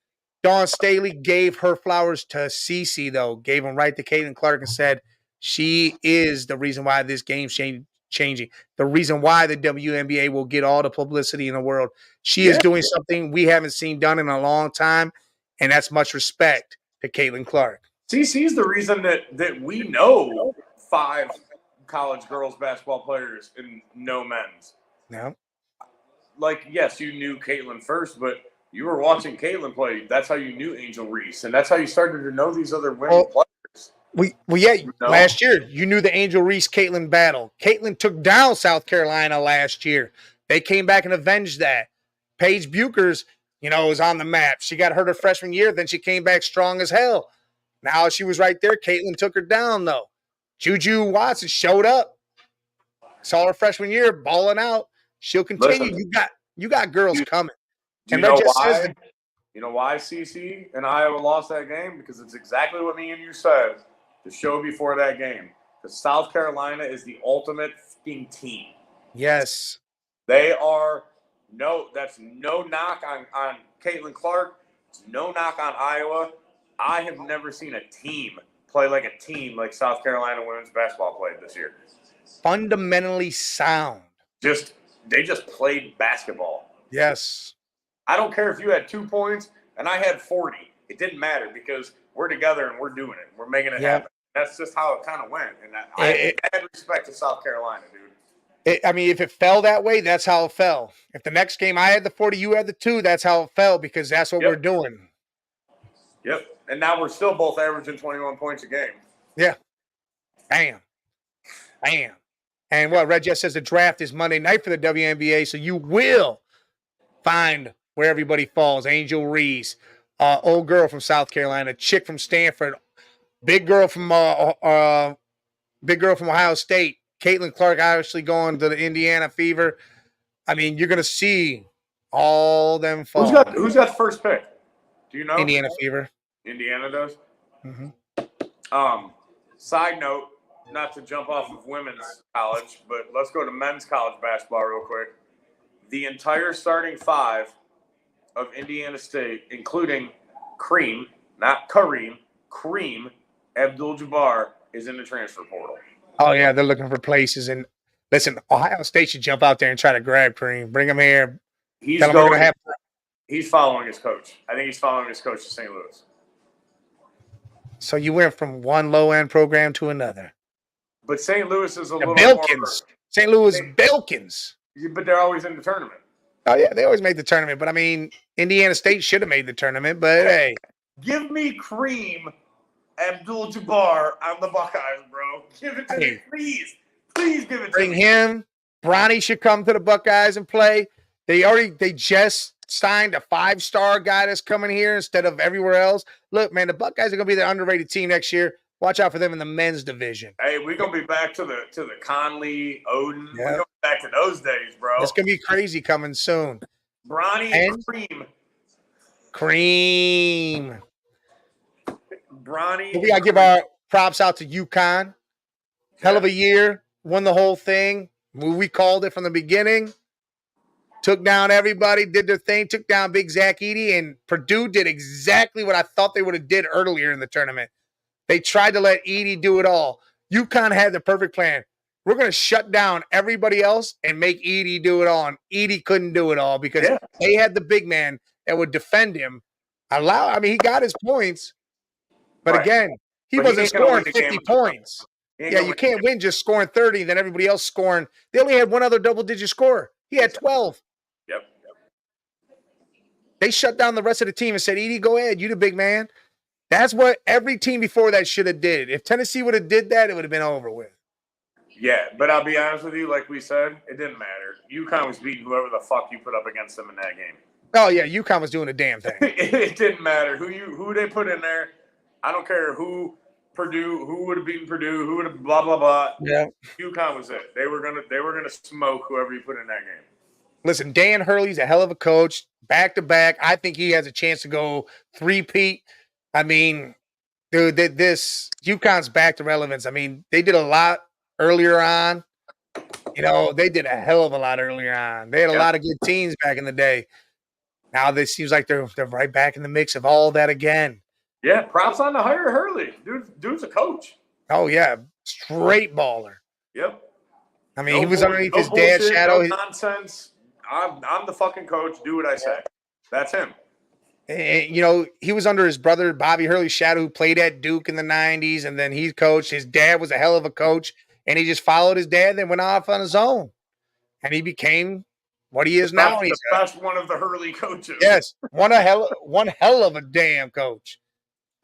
Dawn Staley gave her flowers to Cece, though. Gave them right to Caitlin Clark and said she is the reason why this game's changing. The reason why the WNBA will get all the publicity in the world. She is doing something we haven't seen done in a long time, and that's much respect to Caitlin Clark.
CC's the reason that we know 5 college girls basketball players and no men's.
No.
Like, yes, you knew Caitlin first, but you were watching Caitlin play. That's how you knew Angel Reese, and that's how you started to know these other women players.
Last year, you knew the Angel Reese-Caitlin battle. Caitlin took down South Carolina last year. They came back and avenged that. Paige Buchers, was on the map. She got hurt her freshman year, then she came back strong as hell. Now she was right there. Caitlin took her down, though. Juju Watson showed up. Saw her freshman year balling out. She'll continue.
Listen,
you got girls coming.
Do you know why? You know why CC and Iowa lost that game? Because it's exactly what me and you said the show before that game. Because South Carolina is the ultimate fucking team.
Yes.
They are that's no knock on Caitlin Clark. It's no knock on Iowa. I have never seen a team play like a team like South Carolina women's basketball played this year.
Fundamentally sound.
They just played basketball.
Yes.
I don't care if you had 2 points and I had 40. It didn't matter because we're together and we're doing it. We're making it happen. That's just how it kind of went. And I had respect to South Carolina, dude.
If it fell that way, that's how it fell. If the next game I had the 40, you had the 2, that's how it fell because that's what we're doing.
Yep. And now we're still both averaging 21 points a game.
Yeah. Bam. And what Red Jet says the draft is Monday night for the WNBA, so you will find where everybody falls. Angel Reese, old girl from South Carolina, chick from Stanford, big girl from Ohio State, Caitlin Clark obviously going to the Indiana Fever. I mean, you're gonna see all them fall.
Who's got the first pick? Do you know?
Indiana Fever.
Indiana does.
Mm-hmm.
Side note, not to jump off of women's college, but let's go to men's college basketball real quick. The entire starting 5 of Indiana State, including Kareem, not Kareem, Kareem Abdul-Jabbar, is in the transfer portal.
Oh, yeah, they're looking for places. And listen, Ohio State should jump out there and try to grab Kareem. Bring him here.
He's following his coach. I think he's following his coach to St. Louis.
So you went from one low-end program to another.
But St. Louis is a little
Bilkins. St. Louis Bilkins.
But they're always in the tournament.
Oh yeah, they always made the tournament, but I mean, Indiana State should have made the tournament. But hey,
give me Kareem Abdul-Jabbar on the Buckeyes, bro. Give it to me, please. Please give it to me.
Bring him. Bronny should come to the Buckeyes and play. They just signed a 5-star guy that's coming here instead of everywhere else. Look, man, the Buckeyes are gonna be the underrated team next year. Watch out for them in the men's division.
Hey, we're gonna be back to the Conley, Odin. Yep. We're gonna be back to those days, bro.
It's gonna be crazy coming soon.
Bronny and Cream.
Cream.
Bronny.
We gotta give our props out to UConn. Hell of a year. Won the whole thing. We called it from the beginning. Took down everybody, did their thing, took down Big Zach Edey, and Purdue did exactly what I thought they would have did earlier in the tournament. They tried to let Edey do it all. UConn had the perfect plan. We're going to shut down everybody else and make Edey do it all. And Edey couldn't do it all because they had the big man that would defend him. I mean, he got his points, but again, he wasn't scoring 50 points. Yeah, you can't win just scoring 30, then everybody else scoring. They only had one other double-digit score. He had 12.
Yep.
They shut down the rest of the team and said, Edey, go ahead. You the big man. That's what every team before that should have did. If Tennessee would have did that, it would have been over with.
Yeah, but I'll be honest with you, like we said, it didn't matter. UConn was beating whoever the fuck you put up against them in that game.
Oh, yeah, UConn was doing a damn thing.
It didn't matter who they put in there. I don't care who would have beaten Purdue, who would have blah blah blah.
Yeah.
UConn was it. They were gonna smoke whoever you put in that game.
Listen, Dan Hurley's a hell of a coach, back to back. I think he has a chance to go three-peat. I mean, dude, this UConn's back to relevance. I mean, they did a lot earlier on. You know, they did a hell of a lot earlier on. They had a lot of good teams back in the day. Now it seems like they're right back in the mix of all that again.
Yeah, props on the hire Hurley. Dude's a coach.
Oh yeah, straight baller.
Yep.
I mean, he was underneath his dad's shadow.
No nonsense. I'm the fucking coach. Do what I say. That's him.
And, you know, he was under his brother Bobby Hurley's shadow, who played at Duke in the 90s, and then he coached. His dad was a hell of a coach, and he just followed his dad and went off on his own. And he became what he is now.
He's the best one of the Hurley coaches.
Yes, one hell of a damn coach.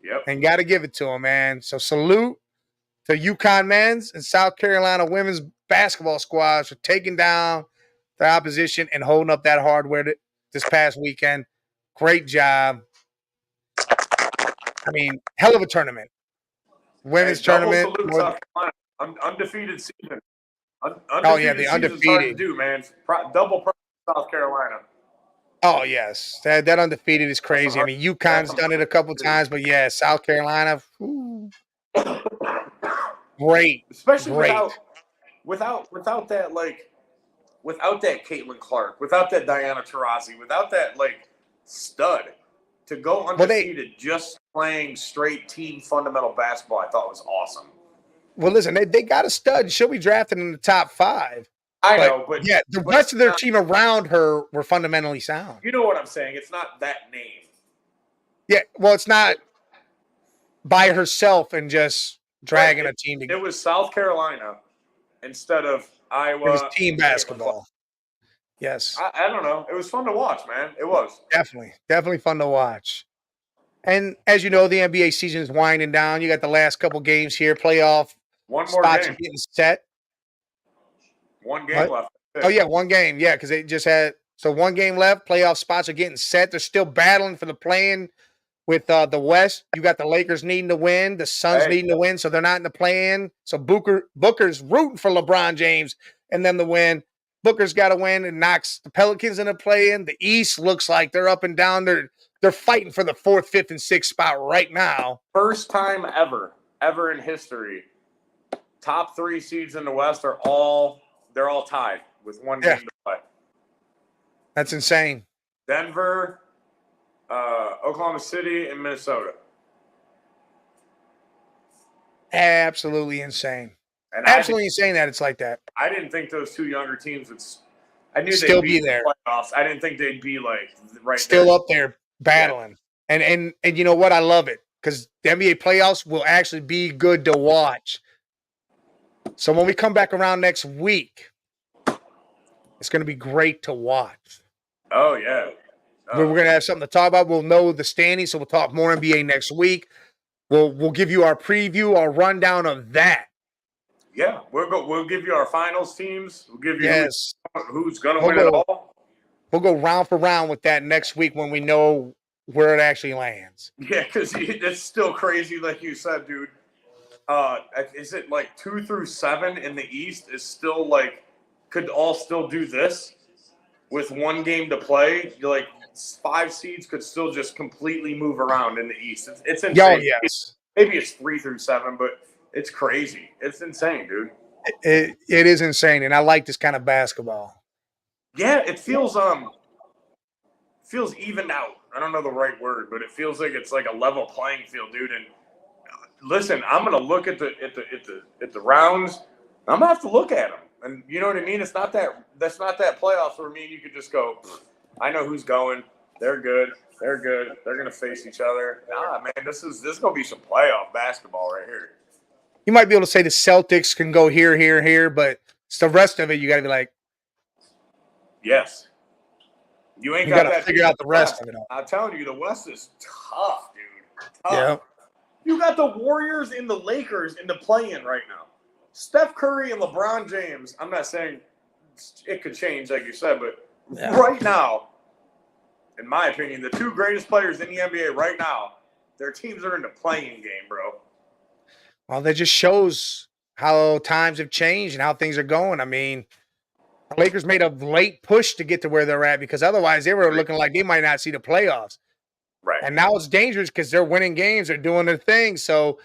Yep.
And got to give it to him, man. So salute to UConn men's and South Carolina women's basketball squads for taking down the opposition and holding up that hardware this past weekend. Great job. I mean, hell of a tournament. Women's tournament.
Undefeated season.
The undefeated.
Hard to do, man. Double South Carolina.
Oh, yes. That undefeated is crazy. I mean, UConn's done it a couple times, but yeah, South Carolina. Great.
Especially without that, like, without that Caitlin Clark, without that Diana Taurasi, without that, like, stud, to go undefeated just playing straight team fundamental basketball, I thought was awesome.
Well, listen, they got a stud. She'll be drafted in the top 5.
I know, but
yeah, the rest of their team around her were fundamentally sound.
You know what I'm saying? It's not that name.
Yeah, well, it's not by herself and just dragging a team together.
It was South Carolina instead of Iowa.
It was team basketball. Yes.
I don't know. It was fun to watch, man. It was.
Definitely fun to watch. And as you know, the NBA season is winding down. You got the last couple games here, playoff.
One more
spots
game.
Are getting set.
One game left.
Oh, yeah, one game. Yeah, because they just had – so one game left. Playoff spots are getting set. They're still battling for the play-in with the West. You got the Lakers needing to win. The Suns needing to win, so they're not in the play-in. So Booker's rooting for LeBron James and them to win. Booker's got to win and knocks the Pelicans in the play-in. The East looks like they're up and down. They're fighting for the 4th, 5th, and 6th spot right now.
First time ever in history, top 3 seeds in the West are all tied with one game to play.
That's insane.
Denver, Oklahoma City, and Minnesota.
Absolutely insane.
And
absolutely insane that it's like that.
I didn't think those 2 younger teams would. I knew
still
they'd
be there.
The playoffs. I didn't think they'd be like right
still
there.
Up there battling. Yeah. And you know what? I love it because the NBA playoffs will actually be good to watch. So when we come back around next week, it's going to be great to watch.
Oh yeah.
We're going to have something to talk about. We'll know the standings, so we'll talk more NBA next week. We'll give you our preview, our rundown of that.
Yeah, we'll give you our finals teams. We'll give you
Yes.
who's gonna win it all.
We'll go round for round with that next week when we know where it actually lands.
Yeah, because it's still crazy, like you said, dude. Is it like 2 through 7 in the East is still like could all still do this with one game to play? Like 5 seeds could still just completely move around in the East. It's insane.
Oh, yes.
Maybe it's 3 through 7, but it's crazy. It's insane, dude.
It is insane, and I like this kind of basketball.
Yeah, it feels evened out. I don't know the right word, but it feels like it's like a level playing field, dude. And listen, I'm gonna look at the rounds. I'm gonna have to look at them, and you know what I mean. That's not that playoffs where me and you could just go. I know who's going. They're good. They're good. They're gonna face each other. Nah, man, this is gonna be some playoff basketball right here.
You might be able to say the Celtics can go here, but it's the rest of it. You got to be like,
yes, you ain't
got
got
to
that.
figure out the rest of it all.
I'm telling you, the West is tough, dude. Tough.
Yeah.
You got the Warriors and the Lakers in the play-in right now. Steph Curry and LeBron James. I'm not saying it could change, like you said, but right now, in my opinion, the 2 greatest players in the NBA right now, their teams are in the play-in game, bro.
Well, that just shows how times have changed and how things are going. I mean, the Lakers made a late push to get to where they're at because otherwise they were looking like they might not see the playoffs.
Right.
And now it's dangerous because they're winning games, they're doing their thing. So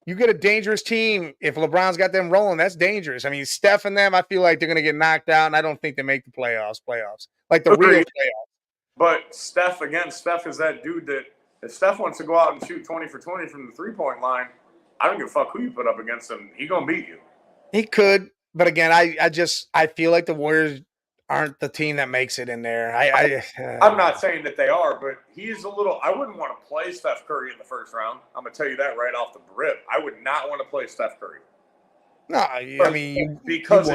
you get a dangerous team. If LeBron's got them rolling, that's dangerous. I mean, Steph and them, I feel like they're going to get knocked out, and I don't think they make the playoffs, like the real playoffs.
But Steph is that dude that if Steph wants to go out and shoot 20 for 20 from the three-point line, I don't give a fuck who you put up against him. He going to beat you.
He could, but again, I feel like the Warriors aren't the team that makes it in there.
I'm not saying that they are, but he's a little. I wouldn't want to play Steph Curry in the first round. I'm gonna tell you that right off the rip. I would not want to play Steph Curry.
No, I mean
because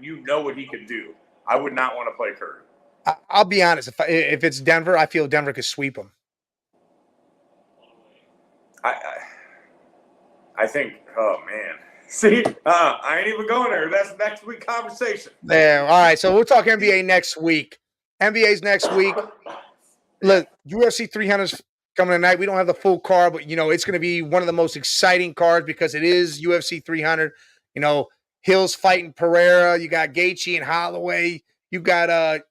you know what he could do. I would not want to play Curry.
I'll be honest. If it's Denver, I feel Denver could sweep them.
I think. Oh man. See, I ain't even going there. That's next week conversation.
Yeah, all right. So we'll talk NBA next week. NBA's next week. Look, UFC 300's coming tonight. We don't have the full card, but it's going to be one of the most exciting cards because it is UFC 300. Hill's fighting Pereira. You got Gaethje and Holloway. You got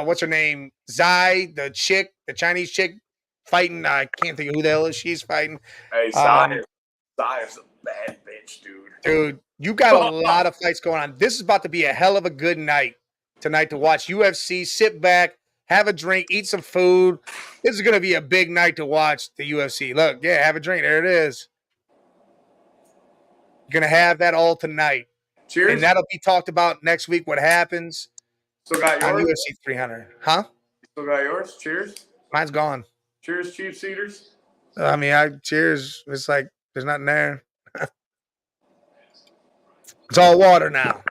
what's her name? Zai, the Chinese chick, fighting. I can't think of who the hell she's fighting.
Hey, Zai is a bad bitch, dude.
Dude, you got a lot of fights going on. This is about to be a hell of a good night tonight to watch UFC. Sit back, have a drink, eat some food. This is going to be a big night to watch the UFC. Look, yeah, have a drink. There it is. You're going to have that all tonight.
Cheers.
And that'll be talked about next week, what happens
still got yours?
On UFC 300. Huh?
Still got yours? Cheers.
Mine's gone.
Cheers, CheapSeaters.
I mean, cheers. It's like there's nothing there. It's all water now.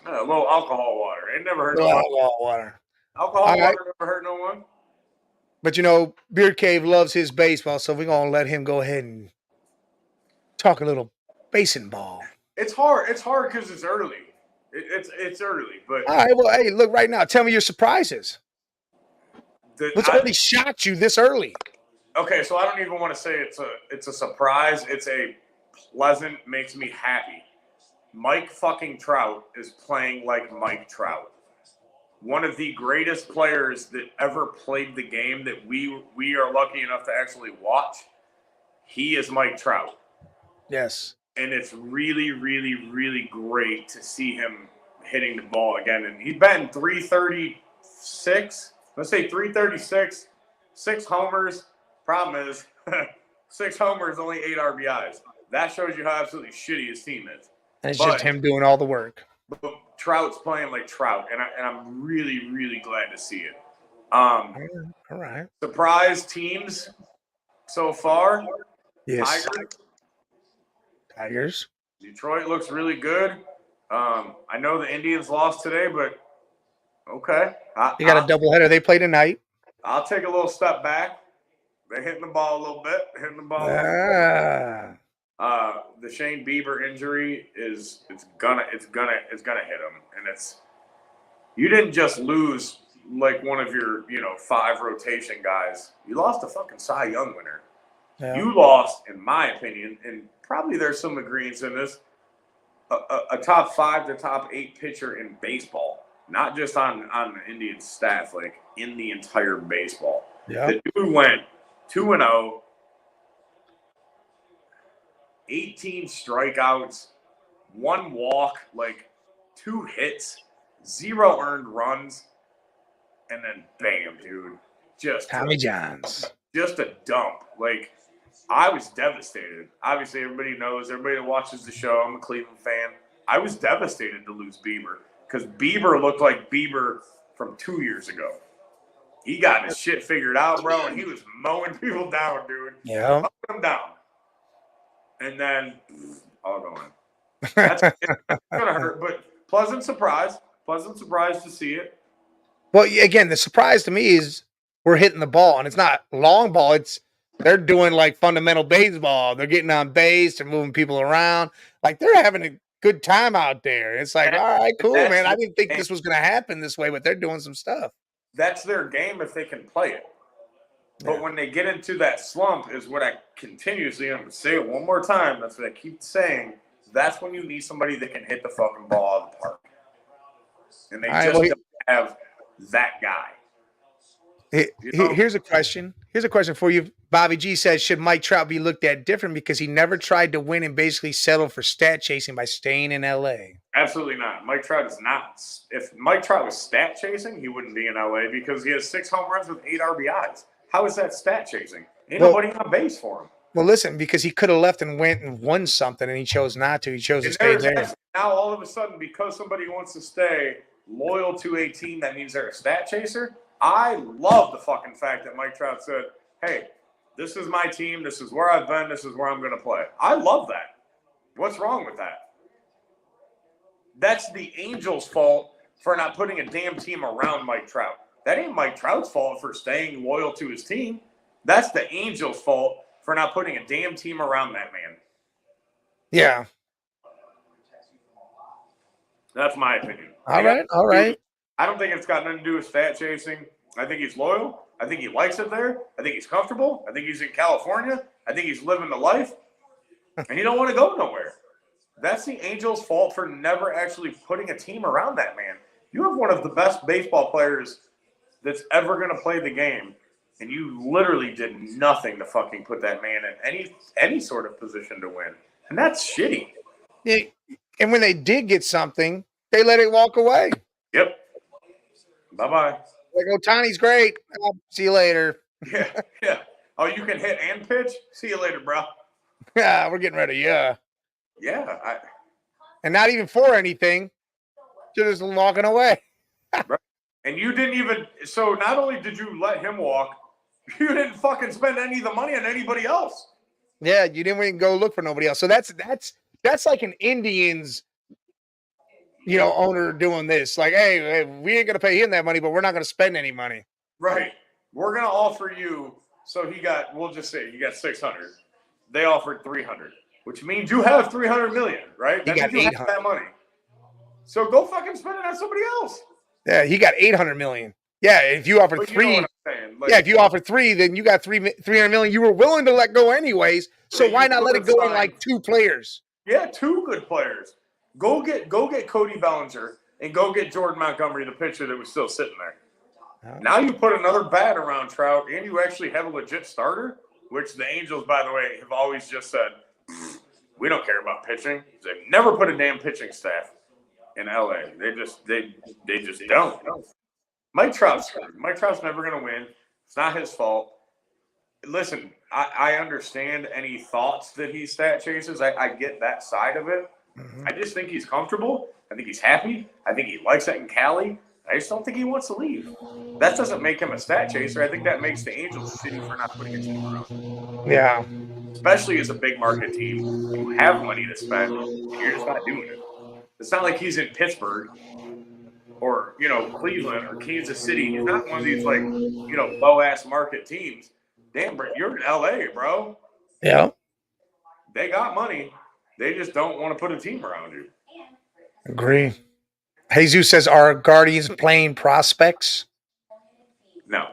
A little alcohol water. Ain't never hurt no one.
Alcohol water.
Alcohol water never hurt no one.
But Beard Cave loves his baseball, so we're gonna let him go ahead and talk a little baseball.
It's hard. It's hard because it's early. It's early, but
all right. Well, hey, look right now. Tell me your surprises. What's only shocked you this early?
Okay, so I don't even want to say it's a surprise. It's a pleasant, makes me happy. Mike fucking Trout is playing like Mike Trout. One of the greatest players that ever played the game that we are lucky enough to actually watch. He is Mike Trout.
Yes.
And it's really, really, really great to see him hitting the ball again. And he's batting 336. Let's say 336, 6 homers. Problem is, 6 homers, only 8 RBIs. That shows you how absolutely shitty his team is.
And it's just him doing all the work.
But Trout's playing like Trout, and I'm really, really glad to see it. All
right.
Surprise teams so far.
Yes. Tigers.
Detroit looks really good. I know the Indians lost today, but Okay.
You got a doubleheader. They play tonight.
I'll take a little step back. They're hitting the ball a little bit. The Shane Bieber injury is it's gonna hit him, and you didn't just lose like one of your 5 rotation guys. You lost a fucking Cy Young winner. Yeah. You lost, in my opinion, and probably there's some agreements in this, a top 5 to top 8 pitcher in baseball, not just on the Indians staff, like in the entire baseball. Yeah. The dude went 2-0, 18 strikeouts, 1 walk, like 2 hits, 0 earned runs, and then bam, dude, just
Tommy Johns,
just a dump. Like, I was devastated. Obviously, everybody knows, everybody that watches the show, I'm a Cleveland fan. I was devastated to lose Bieber because Bieber looked like Bieber from 2 years ago. He got his shit figured out, bro, and he was mowing people down, dude.
Yeah.
Mowing them down. And then, all gone. It's going to hurt, but pleasant surprise to see it.
Well, again, the surprise to me is we're hitting the ball, and it's not long ball. They're doing like fundamental baseball. They're getting on base. They're moving people around. Like, they're having a good time out there. It's like, all right, cool, man. I didn't think this was going to happen this way, but they're doing some stuff.
That's their game if they can play it. But when they get into that slump is what I continuously, I'm going to say it one more time. That's what I keep saying. That's when you need somebody that can hit the fucking ball out of the park. And they don't have that guy.
Here's a question. Here's a question for you. Bobby G says, should Mike Trout be looked at different because he never tried to win and basically settled for stat chasing by staying in LA?
Absolutely not. Mike Trout is not. If Mike Trout was stat chasing, he wouldn't be in LA because he has 6 home runs with 8 RBIs. How is that stat chasing? Ain't nobody on base for him.
Well, listen, because he could have left and went and won something, and he chose not to. He chose to stay there.
Now, all of a sudden, because somebody wants to stay loyal to a team, that means they're a stat chaser. I love the fucking fact that Mike Trout said, hey, this is my team. This is where I've been. This is where I'm going to play. I love that. What's wrong with that? That's the Angels' fault for not putting a damn team around Mike Trout. That ain't Mike Trout's fault for staying loyal to his team. That's the Angels' fault for not putting a damn team around that man.
Yeah.
That's my opinion.
All right.
I don't think it's got nothing to do with stat chasing. I think he's loyal. I think he likes it there. I think he's comfortable. I think he's in California. I think he's living the life. And he don't want to go nowhere. That's the Angels' fault for never actually putting a team around that man. You have one of the best baseball players that's ever going to play the game, and you literally did nothing to fucking put that man in any sort of position to win. And that's shitty.
Yeah, and when they did get something, they let it walk away.
Yep. Bye-bye.
Like, Ohtani's great. See you later.
Yeah. Oh, you can hit and pitch? See you later, bro.
Yeah, we're getting rid of you.
Yeah.
And not even for anything. Just walking away.
Right. And you didn't even – so not only did you let him walk, you didn't fucking spend any of the money on anybody else.
Yeah, you didn't even go look for nobody else. So that's like an Indians – owner doing this. Like, hey, we ain't going to pay him that money, but we're not going to spend any money.
Right. We're going to offer you. So we'll just say you got 600. They offered 300, which means you have 300 million, right?
He got 800.
That money. So go fucking spend it on somebody else.
Yeah, he got 800 million. Yeah, if you offered three. If you offered 3, then you got 300 million. You were willing to let go anyways. So why not let it go in like 2 players?
Yeah, 2 good players. Go get Cody Bellinger and go get Jordan Montgomery, the pitcher that was still sitting there. Oh. Now you put another bat around Trout, and you actually have a legit starter, which the Angels, by the way, have always just said, we don't care about pitching. They've never put a damn pitching staff in LA. They just don't. Mike Trout's never going to win. It's not his fault. Listen, I understand any thoughts that he stat chases. I get that side of it. Mm-hmm. I just think he's comfortable. I think he's happy. I think he likes it in Cali. I just don't think he wants to leave. That doesn't make him a stat chaser. I think that makes the Angels shitty for not putting a team around.
Yeah.
Especially as a big market team. You have money to spend, and you're just not doing it. It's not like he's in Pittsburgh or Cleveland or Kansas City. He's not one of these like low ass market teams. Damn, bro, you're in LA, bro.
Yeah.
They got money. They just don't want to put a team around you.
Agree. Jesus says, are Guardians playing prospects?
No.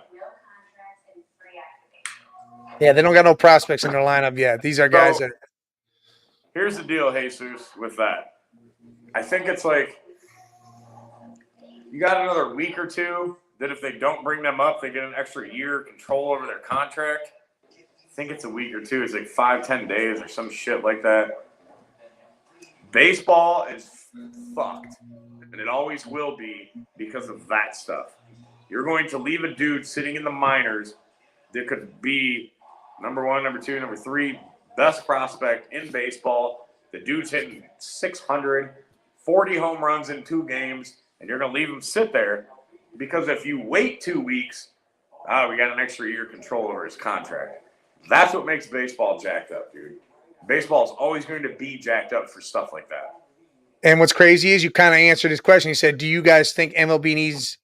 Yeah, they don't got no prospects in their lineup yet. These are guys that.
Here's the deal, Jesus, with that. I think it's like you got another week or two that if they don't bring them up, they get an extra year control over their contract. I think it's a week or two. It's like 5-10 days or some shit like that. Baseball is fucked, and it always will be because of that stuff. You're going to leave a dude sitting in the minors that could be number 1, number 2, number 3 best prospect in baseball. The dude's hitting 640 home runs in 2 games, and you're going to leave him sit there because if you wait 2 weeks, we got an extra year control over his contract. That's what makes baseball jacked up, dude. Baseball is always going to be jacked up for stuff like that.
And what's crazy is you kind of answered his question. You said, do you guys think MLB needs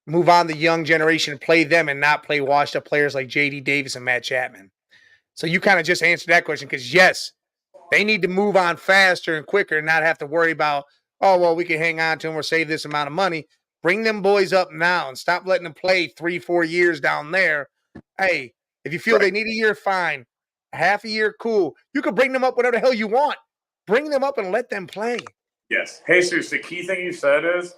move on the young generation and play them and not play washed up players like JD Davis and Matt Chapman? So you kind of just answered that question because, yes, they need to move on faster and quicker and not have to worry about, oh, well, we can hang on to them or save this amount of money. Bring them boys up now and stop letting them play 3-4 years down there. Hey, if you feel they need a year, fine. Half a year, cool. You can bring them up whatever the hell you want. Bring them up and let them play.
Yes. Jesus, the key thing you said is,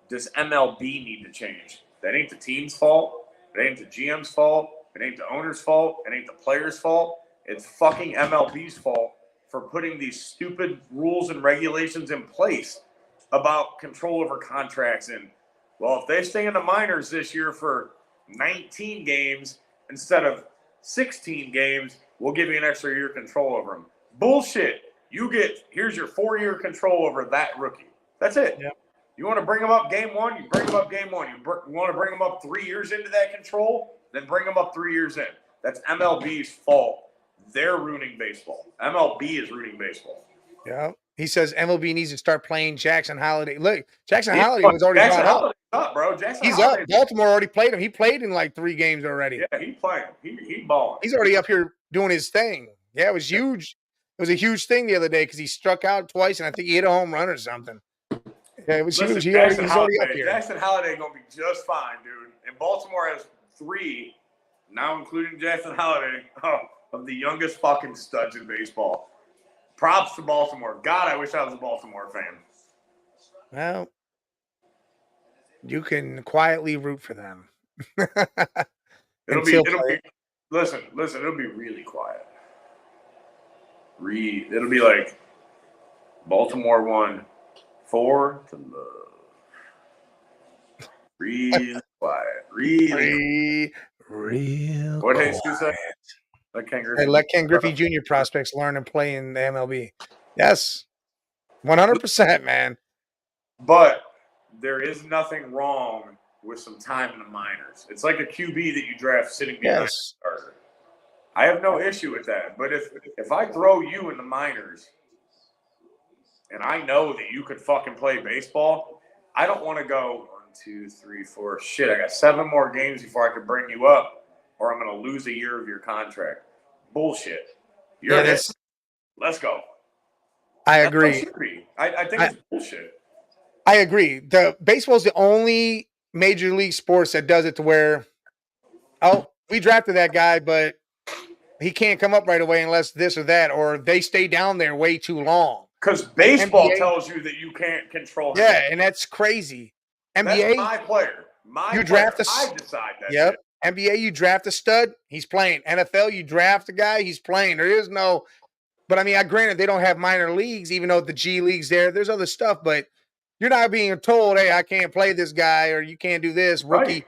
does MLB need to change? That ain't the team's fault. It ain't the GM's fault. It ain't the owner's fault. It ain't the player's fault. It's fucking MLB's fault for putting these stupid rules and regulations in place about control over contracts. And, well, if they stay in the minors this year for 19 games instead of 16 games, we'll give you an extra year control over them. Bullshit. Here's your 4-year control over that rookie. That's it.
Yep.
You want to bring them up game 1, you bring them up game 1. You want to bring them up 3 years into that control, then bring them up 3 years in. That's MLB's fault. They're ruining baseball. MLB is ruining baseball.
Yeah. He says MLB needs to start playing Jackson Holiday. Look, Jackson Holiday was already
Jackson
brought
Holiday's up, bro.
He's up. Baltimore already played him. He played in like 3 games already.
Yeah, he's playing. He balling.
He's already up here doing his thing. Yeah, it was huge. It was a huge thing the other day because he struck out twice, and I think he hit a home run or something. Yeah, it was huge. He's already up here.
Jackson Holiday gonna be just fine, dude. And Baltimore has 3, now including Jackson Holiday, of the youngest fucking studs in baseball. Props to Baltimore. God, I wish I was a Baltimore fan.
Well, you can quietly root for them.
It'll be listen, it'll be really quiet. It'll be like Baltimore won 4 to love. Real quiet.
Real
what
quiet.
Jesus said?
Let Ken Griffey Jr. prospects learn and play in the MLB. Yes. 100%, man.
But there is nothing wrong with some time in the minors. It's like a QB that you draft sitting behind the starter. I have no issue with that. But if I throw you in the minors and I know that you could fucking play baseball, I don't want to go 1, 2, 3, 4. Shit, I got 7 more games before I could bring you up, or I'm going to lose a year of your contract. Bullshit. Let's go.
I agree.
I think it's bullshit.
I agree. The baseball's the only major league sports that does it to where, we drafted that guy, but he can't come up right away unless this or that, or they stay down there way too long.
Because baseball tells you that you can't control him.
Yeah, and that's crazy. NBA,
that's my player. I decide that.
Yep. Shit. NBA, you draft a stud, he's playing. NFL, you draft a guy, he's playing. There is no, but I mean, granted, they don't have minor leagues, even though the G League's there. There's other stuff, but you're not being told, hey, I can't play this guy, or you can't do this, rookie.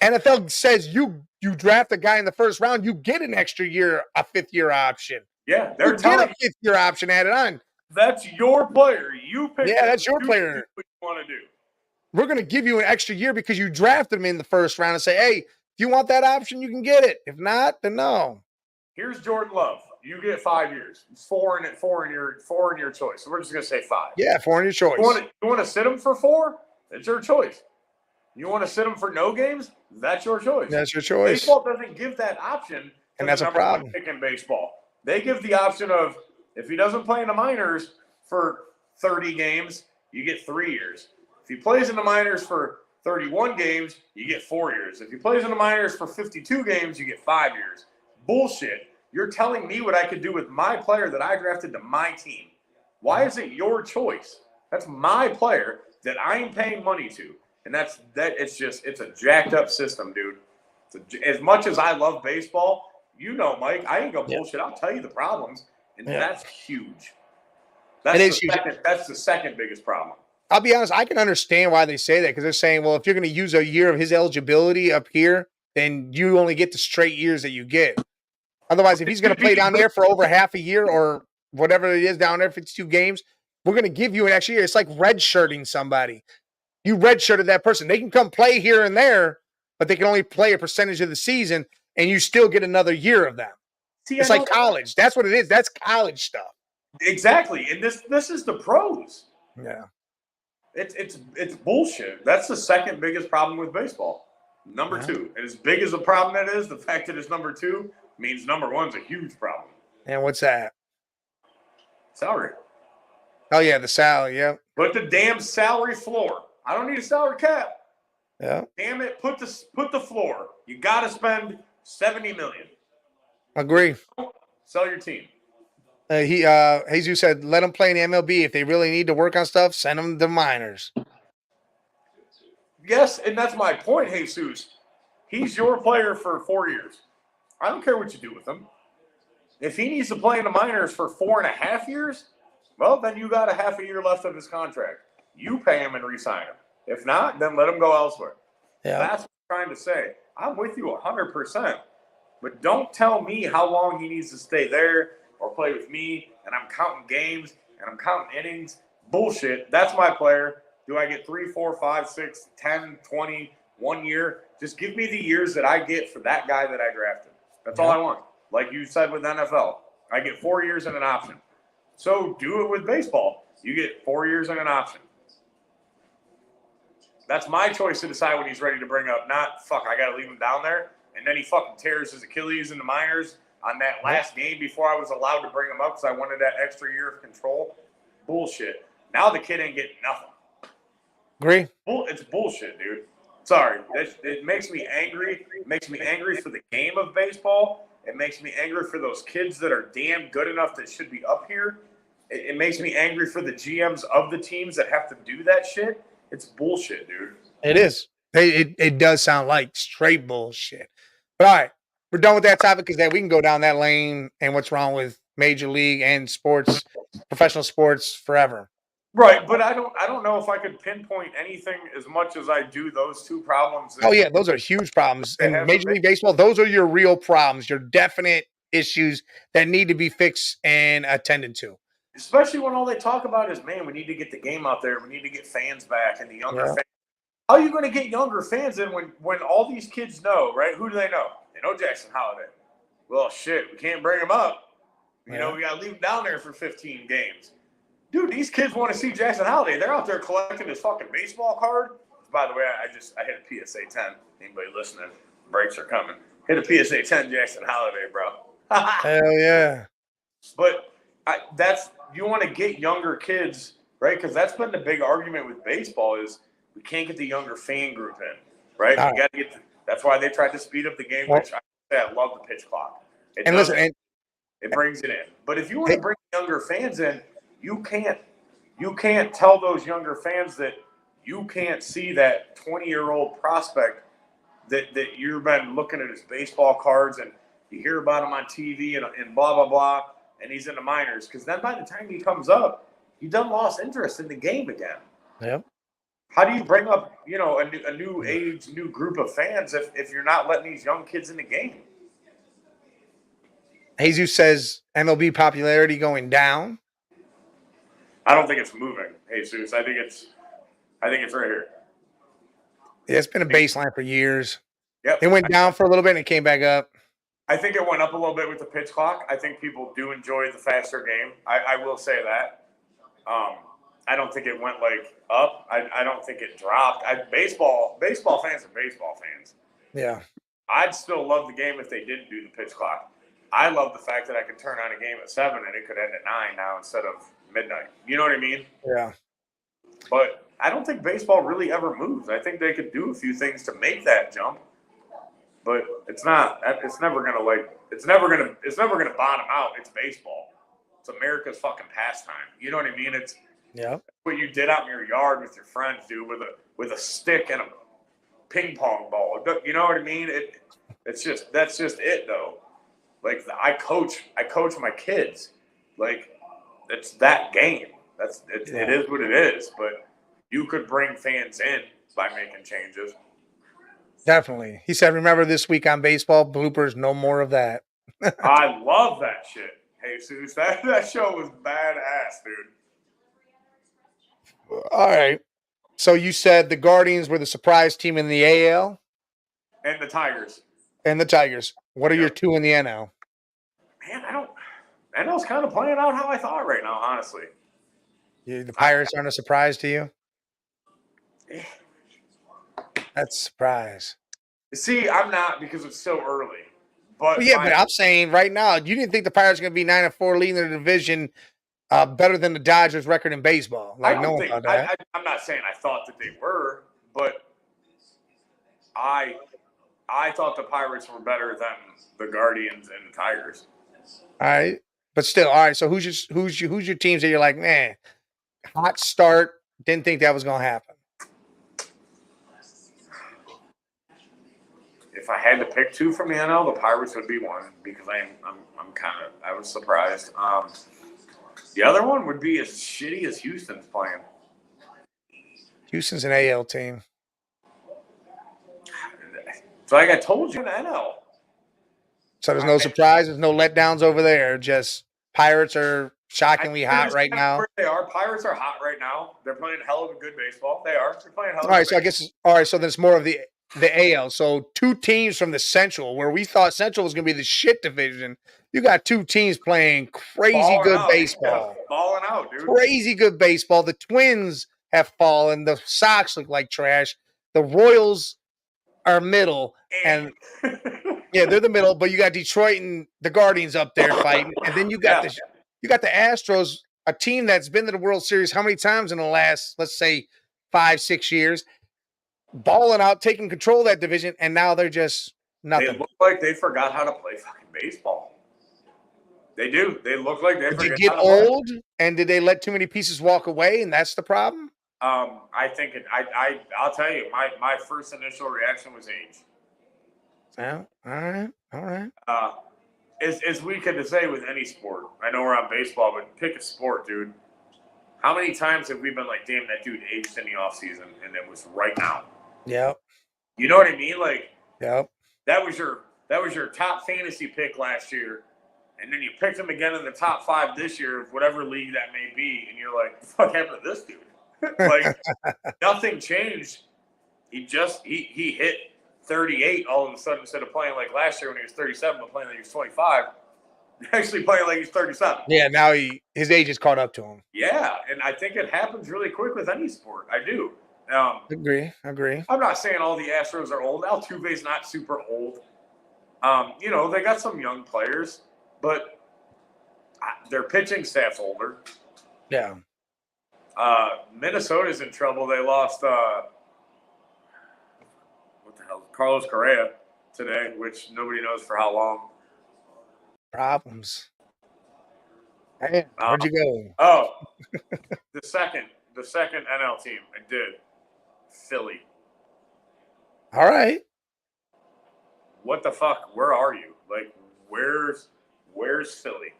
Right. NFL says you draft a guy in the first round, you get an extra year, a 5th-year option.
Yeah,
they're telling you. 5th-year option added on.
That's your player. You pick.
Yeah, that's your player.
What you want to do?
We're going to give you an extra year because you drafted him in the first round and say, hey, if you want that option, you can get it. If not, then no.
Here's Jordan Love. You get 5 years. It's four in your choice. So we're just gonna say 5.
Yeah, 4 in your choice.
You want to sit him for 4? It's your choice. You want to sit him for no games? That's your choice.
That's your choice.
Baseball doesn't give that option to
that's
the number one pick in baseball. They give the option of if he doesn't play in the minors for 30 games, you get 3 years. If he plays in the minors for 31 games, you get 4 years. If he plays in the minors for 52 games, you get 5 years. Bullshit. You're telling me what I could do with my player that I drafted to my team. Why is it your choice? That's my player that I'm paying money to. And it's a jacked up system, dude. As much as I love baseball, you know, Mike, I ain't gonna bullshit. I'll tell you the problems. And that's huge. That's the second biggest problem.
I'll be honest, I can understand why they say that because they're saying, well, if you're going to use a year of his eligibility up here, then you only get the straight years that you get. Otherwise, if he's going to play down there for over half a year or whatever it is down there, 52 games, we're going to give you an extra year. It's like redshirting somebody. You redshirted that person. They can come play here and there, but they can only play a percentage of the season, and you still get another year of them. It's like college. That's what it is. That's college stuff.
Exactly. And this is the pros.
Yeah.
It's bullshit. That's the second biggest problem with baseball. Number 2. And as big as a problem that is, the fact that it's number 2 means number 1's a huge problem.
And what's that?
Salary.
Oh, yeah, the salary, yeah.
Put the damn salary floor. I don't need a salary cap.
Yeah.
Damn it, put the floor. You got to spend $70 million.
Agree.
Sell your team.
Jesus said, let them play in the MLB. If they really need to work on stuff, send them to minors.
Yes, and that's my point, Jesus. He's your player for 4 years. I don't care what you do with him. If he needs to play in the minors for 4.5 years, well, then you got a half a year left of his contract. You pay him and re-sign him. If not, then let him go elsewhere. Yeah. That's what I'm trying to say. I'm with you 100%. But don't tell me how long he needs to stay there or play with me, and I'm counting games, and I'm counting innings. Bullshit. That's my player. Do I get 3, 4, 5, 6, 10, 20, 1 year? Just give me the years that I get for that guy that I drafted. That's all I want. Like you said with NFL, I get 4 years and an option. So do it with baseball. You get 4 years and an option. That's my choice to decide when he's ready to bring up, not, fuck, I got to leave him down there. And then he fucking tears his Achilles in the minors on that last game before I was allowed to bring him up because I wanted that extra year of control. Bullshit. Now the kid ain't getting nothing.
Agree.
It's bullshit, dude. Sorry. It makes me angry. It makes me angry for the game of baseball. It makes me angry for those kids that are damn good enough that should be up here. It makes me angry for the GMs of the teams that have to do that shit. It's bullshit, dude.
It is. It does sound like straight bullshit. But all right, we're done with that topic because we can go down that lane and what's wrong with Major League and sports, professional sports forever.
Right, but I don't know if I could pinpoint anything as much as I do those two problems.
Oh yeah, those are huge problems. In Major League Baseball, those are your real problems, your definite issues that need to be fixed and attended to.
Especially when all they talk about is, man, we need to get the game out there. We need to get fans back and the younger fans. How are you going to get younger fans in when all these kids know, right? Who do they know? They know Jackson Holliday. Well, shit, we can't bring him up. You know, we got to leave him down there for 15 games. Dude, these kids want to see Jackson Holliday. They're out there collecting his fucking baseball card. By the way, I hit a PSA 10. Anybody listening? Breaks are coming. Hit a PSA 10 Jackson Holliday, bro.
Hell yeah.
But you want to get younger kids, right? Because that's been the big argument with baseball is we can't get the younger fan group in, right? We got to get. That's why they tried to spead up the game, which I love the pitch clock. It brings it in. But if you want to bring younger fans in, you can't tell those younger fans that you can't see that 20-year-old prospect that you've been looking at his baseball cards and you hear about him on TV and blah, blah, blah, and he's in the minors. Because then by the time he comes up, he done lost interest in the game again.
Yep.
How do you bring up, a new age, new group of fans if you're not letting these young kids in the game?
Jesus says MLB popularity going down.
I don't think it's moving, Jesus. I think it's right here.
Yeah, it's been a baseline for years.
Yep.
It went down for a little bit and it came back up.
I think it went up a little bit with the pitch clock. I think people do enjoy the faster game. I will say that. I don't think it went like up. I don't think it dropped. Baseball fans are baseball fans.
Yeah.
I'd still love the game if they didn't do the pitch clock. I love the fact that I could turn on a game at 7 and it could end at 9 now instead of midnight. You know what I mean?
Yeah.
But I don't think baseball really ever moves. I think they could do a few things to make that jump, but it's not. It's never gonna bottom out. It's baseball. It's America's fucking pastime. You know what I mean? It's what you did out in your yard with your friends, dude, with a stick and a ping pong ball. You know what I mean? That's just it though. Like I coach my kids. Like it's that game. It is what it is. But you could bring fans in by making changes.
Definitely. He said, "Remember this week on baseball bloopers? No more of that."
I love that shit. Hey, Jesus, that show was badass, dude.
All right. So you said the Guardians were the surprise team in the AL?
And the Tigers.
And the Tigers. What are your two in the NL?
Man, NL's kind of playing out how I thought right now, honestly.
The Pirates aren't a surprise to you? That's a surprise.
See, I'm not because it's so early. But
well, yeah, but I'm saying right now, you didn't think the Pirates are going to be 9-4 leading the division better than the Dodgers' record in baseball. Like, no one thought that.
I'm not saying I thought that they were, but I thought the Pirates were better than the Guardians and the Tigers.
All right, but still, all right. So who's your teams that you're like, man, hot start? Didn't think that was going to happen.
If I had to pick two from the NL, the Pirates would be one because I was surprised. The other one would be as shitty as Houston's playing.
Houston's an AL team.
So like I told you, in the NL.
So there's no surprises, no letdowns over there. Just Pirates are shockingly hot right now.
Where they are. Pirates are hot right now. They're playing hell of a good baseball. They are. They're playing hell of a good
baseball. So there's more of the AL. So two teams from the Central, where we thought Central was going to be the shit division. You got two teams playing crazy good baseball.
Yeah, balling out, dude.
Crazy good baseball. The Twins have fallen. The Sox look like trash. The Royals are middle. And yeah, they're the middle, but you got Detroit and the Guardians up there fighting. And then you got the Astros, a team that's been to the World Series how many times in the last, let's say, 5-6 years, balling out, taking control of that division, and now they're just nothing.
They look like they forgot how to play fucking baseball. They do. They look like they forgot.
Did they get old, and did they let too many pieces walk away, and that's the problem?
I think I'll tell you, my first initial reaction was age.
Yeah, all right.
As we could say with any sport, I know we're on baseball, but pick a sport, dude. How many times have we been like, damn, that dude aged in the offseason, and it was right now?
Yep.
You know what I mean? Like,
yep.
That was your top fantasy pick last year, and then you picked him again in the top 5 this year, whatever league that may be, and you're like, what the fuck happened to this dude? Like, nothing changed. He hit 38 all of a sudden instead of playing like last year when he was 37, but playing like he was 25. Actually playing like he's 37.
Yeah, now his age is caught up to him.
Yeah, and I think it happens really quick with any sport. I do.
Agree.
I'm not saying all the Astros are old. Altuve's not super old. They got some young players, but their pitching staff's older.
Yeah.
Minnesota's in trouble. They lost Carlos Correa today, which nobody knows for how long.
Problems. Hey, where'd you go?
Oh, the second NL team. I did. Philly.
All right.
What the fuck? Where are you? Like, where's Philly?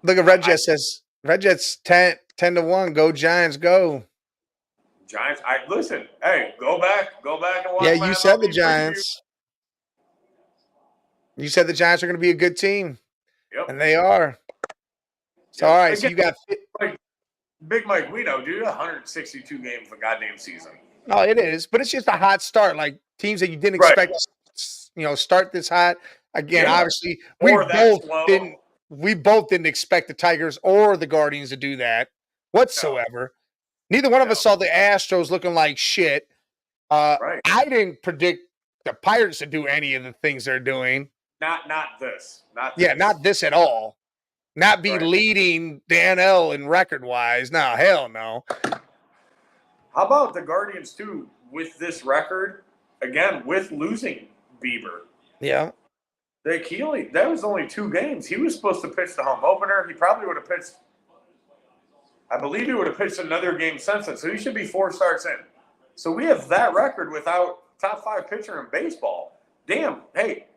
Look at Red Jet says Red Jet's 10-1. Go Giants, go.
Giants. Listen. Hey, go back and watch.
Yeah, you said the Giants. You said the Giants are going to be a good team.
Yep.
And they are. So, all right. So you got
Big Mike. We know, dude. 162 games a goddamn season.
No, it is, but it's just a hot start. Like teams that you didn't expect start this hot. Again,
Yeah.
obviously,
Or that slow.
we both didn't expect the Tigers or the Guardians to do that whatsoever. Neither one of us saw the Astros looking like shit.
Right.
I didn't predict the Pirates to do any of the things they're doing.
Not this. Not
Yeah,
this.
not this at all. Not be
Right.
leading the NL in record wise. No, hell no.
How about the Guardians too with this record? Again, with losing Bieber.
Yeah.
That was only 2 games. He was supposed to pitch the home opener. He probably would have pitched. I believe he would have pitched another game since then. So he should be 4 starts in. So we have that record without top 5 pitcher in baseball. Damn. Hey,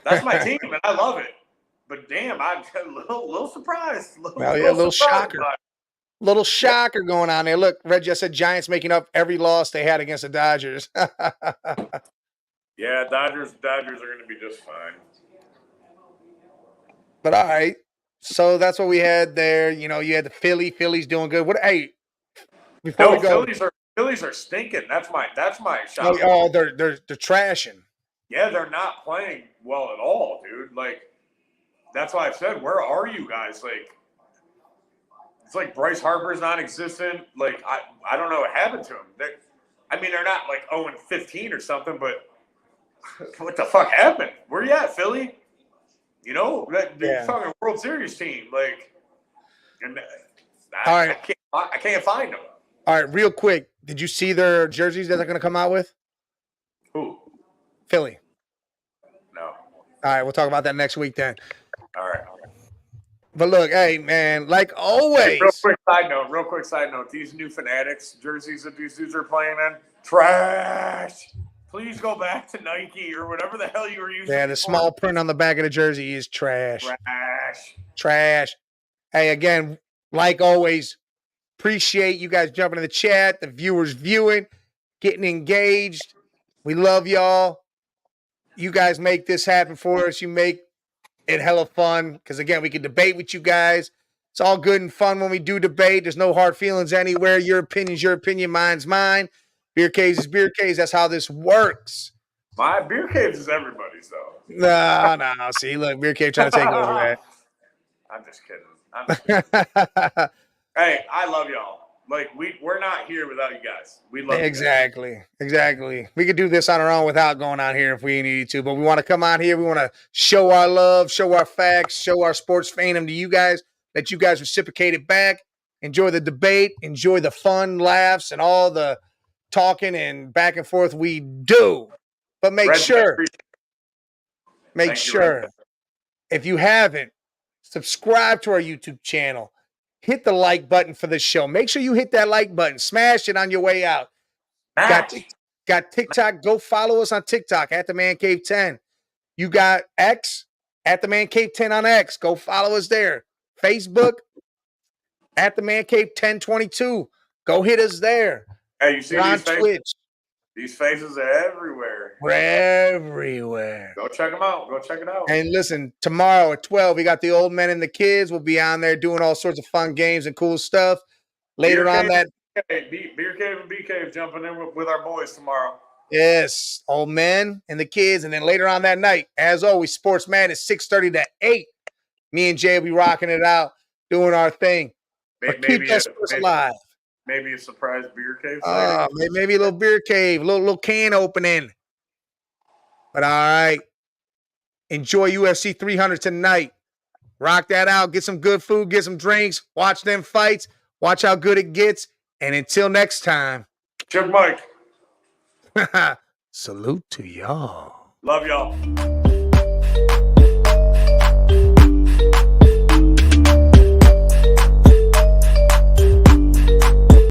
that's my team, and I love it. But damn, I'm a little surprised.
A little shocker. Little shocker going on there. Look, Red just said Giants making up every loss they had against the Dodgers.
Yeah, Dodgers are going to be just fine.
But all right. So that's what we had there. You had the Phillies doing good. Before we go,
Phillies are stinking. That's my shot.
Oh, they're trashing.
Yeah, they're not playing well at all, dude. Like, that's why I said, where are you guys? Like, it's like Bryce Harper's non-existent. Like, I don't know what happened to him. They're not like 0-15 or something, but what the fuck happened? Where you at, Philly? They're talking World Series team. Like, and
all right.
I can't find them.
All right, real quick. Did you see their jerseys that they're going to come out with?
Who?
Philly.
No.
All right, we'll talk about that next week then.
All right.
But look, hey, man, like always.
Hey, real quick side note. These new Fanatics jerseys that these dudes are playing in, trash. Please go back to Nike or whatever the hell you were using.
Yeah, the small print on the back of the jersey is trash.
Trash.
Hey, again, like always, appreciate you guys jumping in the chat, the viewers viewing, getting engaged. We love y'all. You guys make this happen for us. You make it hella fun because, again, we can debate with you guys. It's all good and fun when we do debate. There's no hard feelings anywhere. Your opinion's your opinion. Mine's mine. Beer Caves is Beer Caves. That's how this works.
My Beer Caves is everybody's, though.
No. See, look, Beer Cave trying to take over that.
I'm just kidding. Hey, I love y'all. Like, we're not here without you guys. We love you guys.
Exactly. We could do this on our own without going on here if we needed to, but we want to come out here. We want to show our love, show our facts, show our sports fandom to you guys, let you guys reciprocate it back. Enjoy the debate, enjoy the fun, laughs, and all the talking and back and forth we do. But make sure, if you haven't, subscribe to our YouTube channel. Hit the like button for the show. Make sure you hit that like button. Smash it on your way out. Got TikTok. Go follow us on TikTok at the Man Cave 10. You got X at the Man Cave 10 on X. Go follow us there. Facebook at the Man Cave 1022. Go hit us there.
Hey, you see
on Twitch.
These faces are everywhere.
We're everywhere.
Go check them out. Go check it out.
And listen, tomorrow at 12, we got the old men and the kids. We'll be on there doing all sorts of fun games and cool stuff. Later on that.
Beer Cave and B Cave jumping in with our boys tomorrow.
Yes, old men and the kids. And then later on that night, as always, Sports Man is 6:30 to 8. Me and Jay will be rocking it out, doing our thing. Keep that sports alive.
Maybe a surprise Beer Cave.
Maybe a little Beer Cave, little can opening. But all right. Enjoy UFC 300 tonight. Rock that out. Get some good food. Get some drinks. Watch them fights. Watch how good it gets. And until next time.
Chuck Mike.
Salute to y'all.
Love y'all.